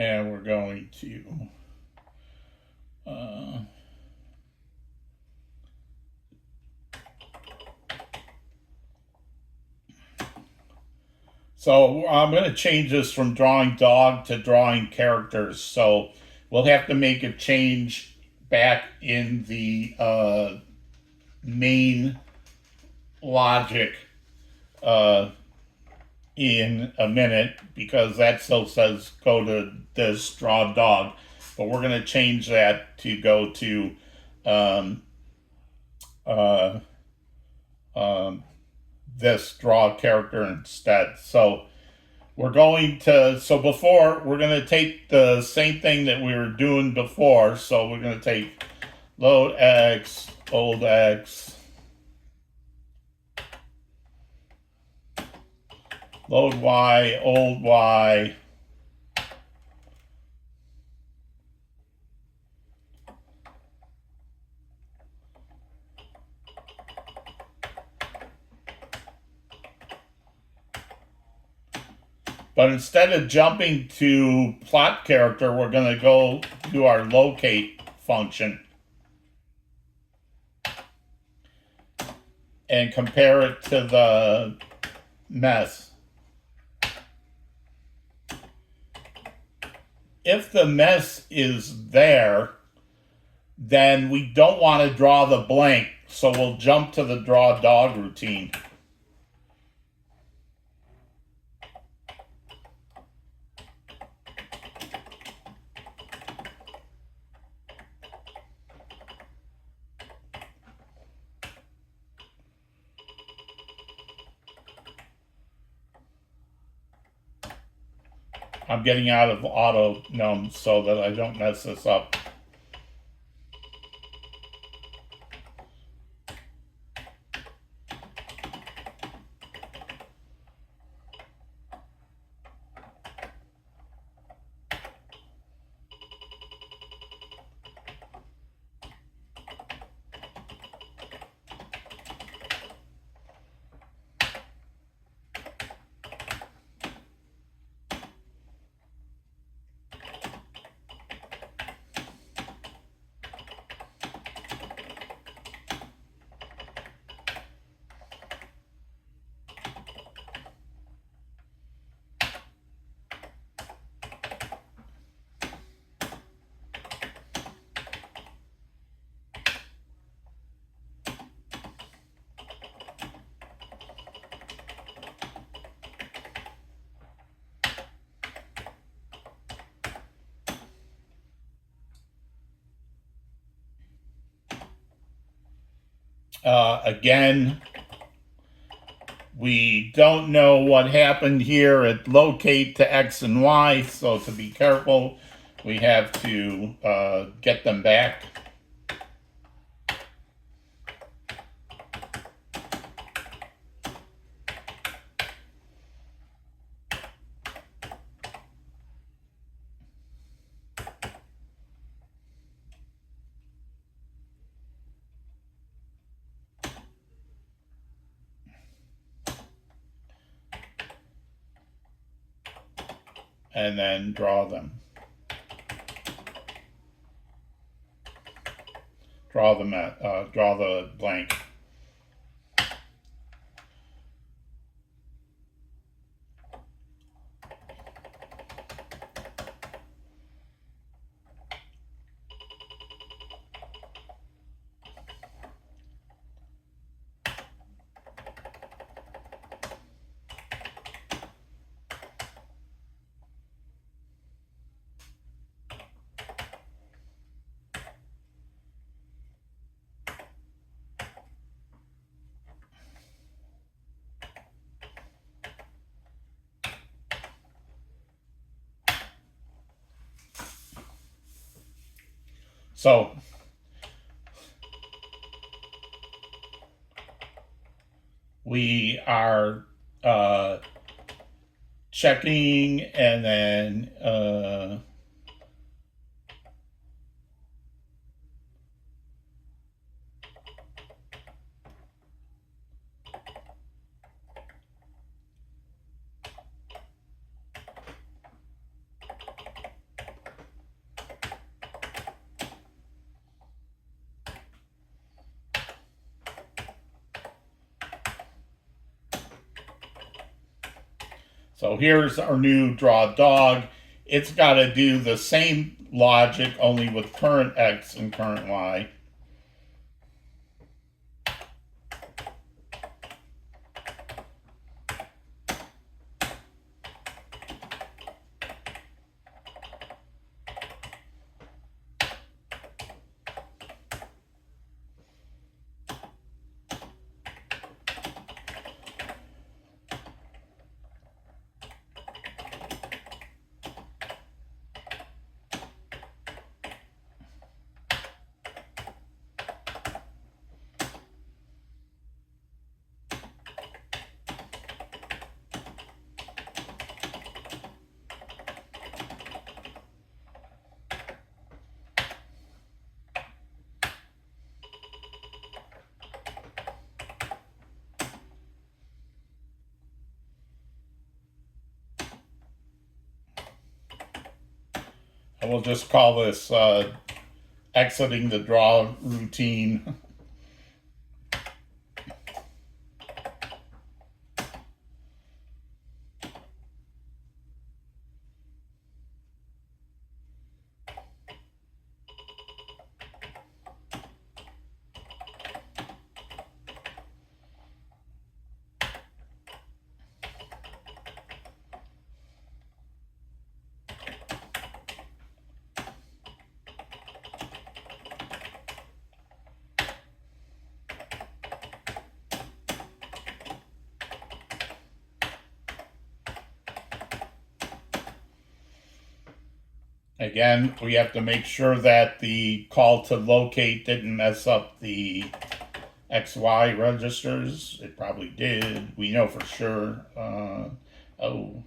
And we're going to so I'm going to change this from drawing dog to drawing characters. So we'll have to make a change back in the main logic in a minute, because that still says go to this draw dog, but we're going to change that to go to this draw character instead. So we're going to, so before, we're going to take the same thing that we were doing before. So we're going to take load X, old X, load Y, old Y, but instead of jumping to plot character, we're going to go do our locate function and compare it to the mess. If the mess is there, then we don't want to draw the blank, so we'll jump to the draw dog routine. I'm getting out of auto num so that I don't mess this up. Again, We don't know what happened here at locate to X and Y, so to be careful, we have to get them back. And then draw them. Draw the blank. So we are checking, and then so here's our new draw dog. It's got to do the same logic, only with current X and current Y. And we'll just call this exiting the draw routine. Again, we have to make sure that the call to locate didn't mess up the XY registers. It probably did. We know for sure. Oh.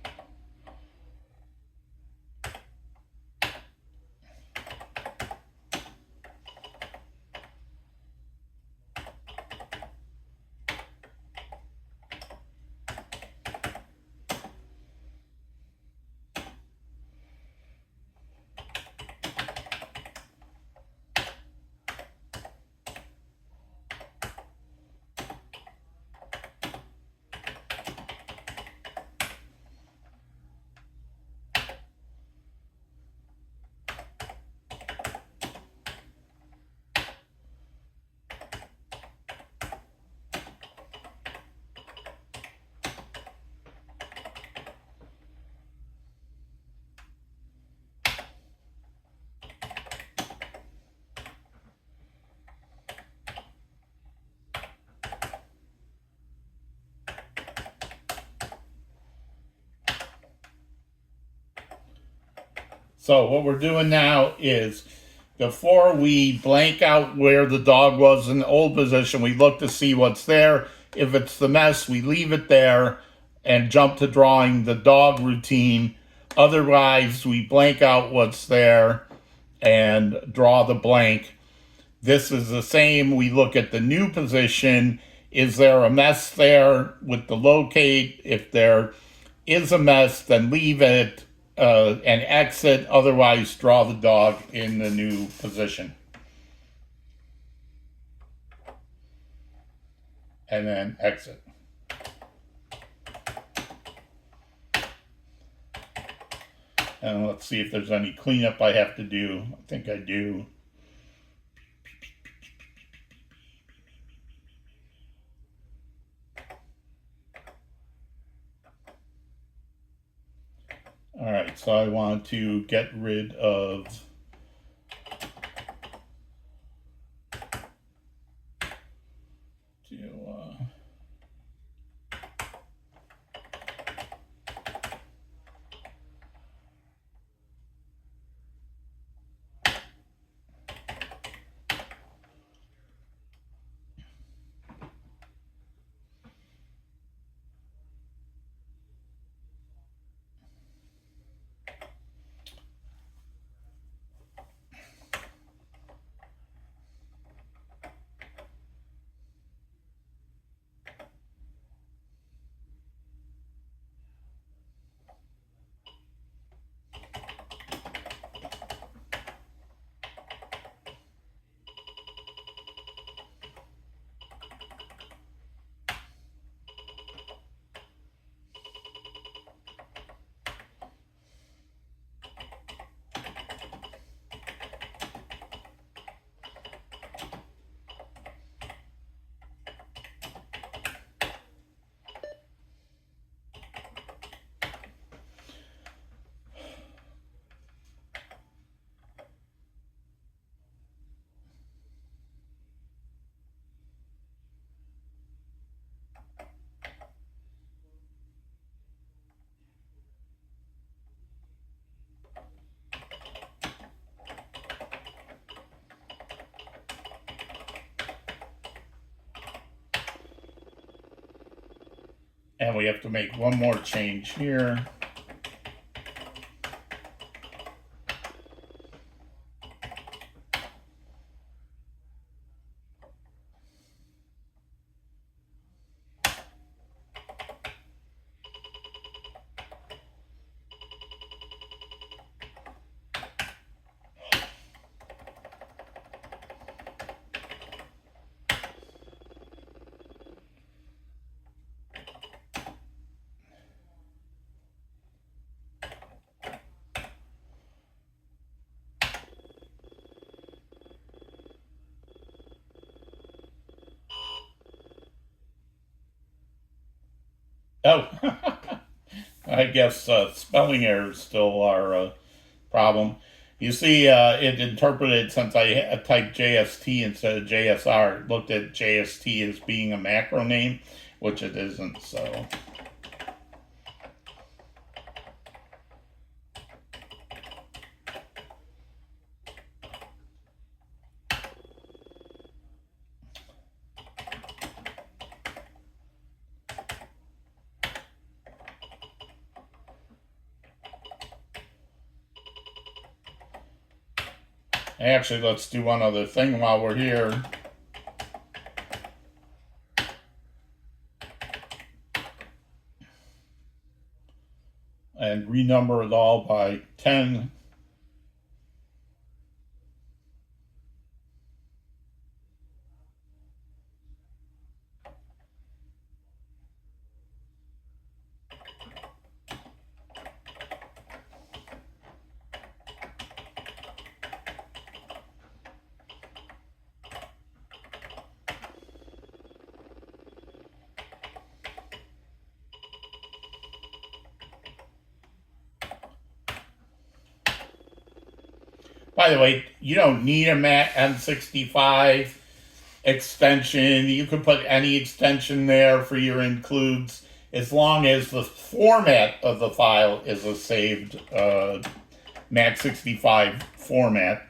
So what we're doing now is, before we blank out where the dog was in the old position, we look to see what's there. If it's the mess, we leave it there and jump to drawing the dog routine. Otherwise, we blank out what's there and draw the blank. This is the same. We look at the new position. Is there a mess there with the locate? If there is a mess, then leave it and exit. Otherwise, draw the dog in the new position. And then exit. And let's see if there's any cleanup I have to do. I think I do. All right, so I want to get rid of and we have to make one more change here. Oh, I guess spelling errors still are a problem. You see, it interpreted, since I typed JST instead of JSR, it looked at JST as being a macro name, which it isn't, so. Actually, let's do one other thing while we're here. And renumber it all by 10. By the way, you don't need a M65 extension. You can put any extension there for your includes, as long as the format of the file is a saved Mac65 format.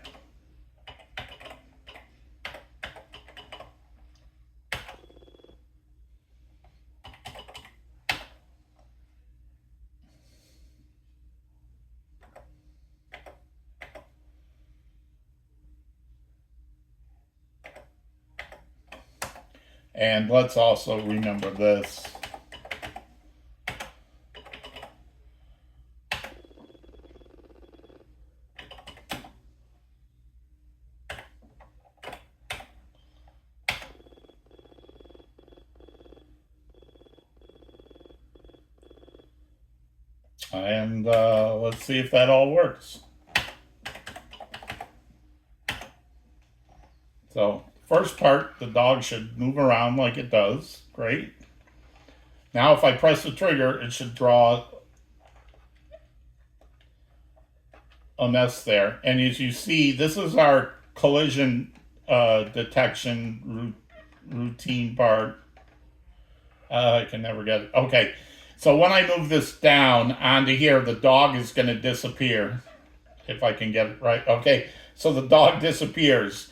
And let's also remember this. And let's see if that all works. So, first part, the dog should move around like it does. Great. Now if I press the trigger, it should draw a mess there. And as you see, this is our collision detection routine part. I can never get it. Okay. So when I move this down onto here, the dog is going to disappear. If I can get it right. Okay. So the dog disappears.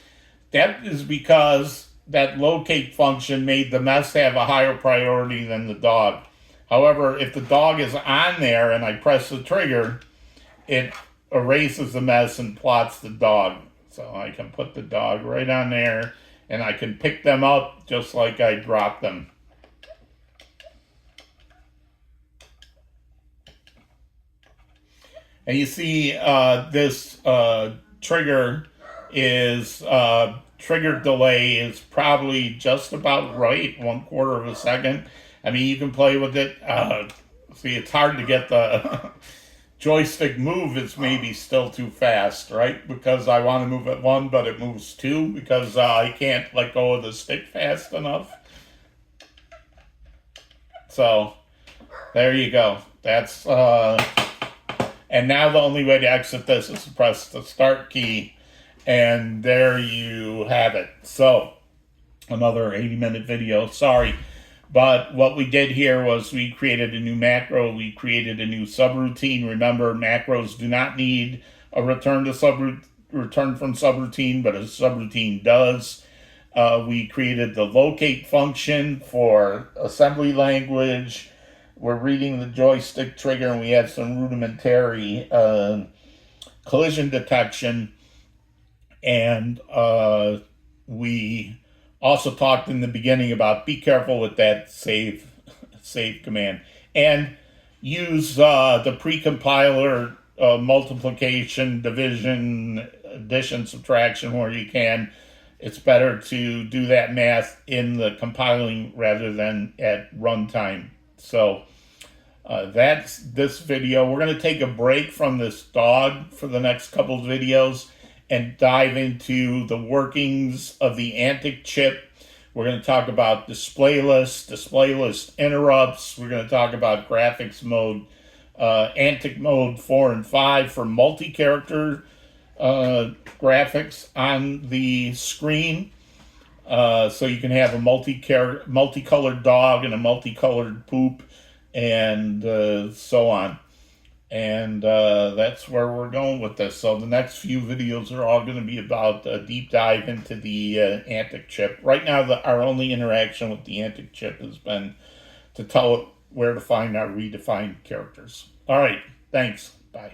That is because that locate function made the mess have a higher priority than the dog. However, if the dog is on there and I press the trigger, it erases the mess and plots the dog. So I can put the dog right on there and I can pick them up just like I dropped them. And you see this trigger is trigger delay is probably just about right, 1/4 of a second. I mean, you can play with it. See, it's hard to get the joystick move. It's maybe still too fast, right? Because I want to move at 1, but it moves 2 because I can't let go of the stick fast enough. So there you go. That's and now the only way to exit this is to press the start key. And there you have it. So, another 80-minute video, sorry. But what we did here was we created a new macro, we created a new subroutine. Remember, macros do not need a return from subroutine, but a subroutine does. We created the locate function for assembly language. We're reading the joystick trigger, and we had some rudimentary collision detection. And we also talked in the beginning about be careful with that save command. And use the pre-compiler multiplication, division, addition, subtraction where you can. It's better to do that math in the compiling rather than at runtime. So that's this video. We're going to take a break from this dog for the next couple of videos and dive into the workings of the Antic chip. We're going to talk about display list interrupts. We're going to talk about graphics mode, Antic mode 4 and 5 for multi-character graphics on the screen. So you can have a multicolored dog and a multicolored poop and so on. And that's where we're going with this. So the next few videos are all going to be about a deep dive into the Antic chip. Right now, our only interaction with the Antic chip has been to tell it where to find our redefined characters. All right, thanks. Bye.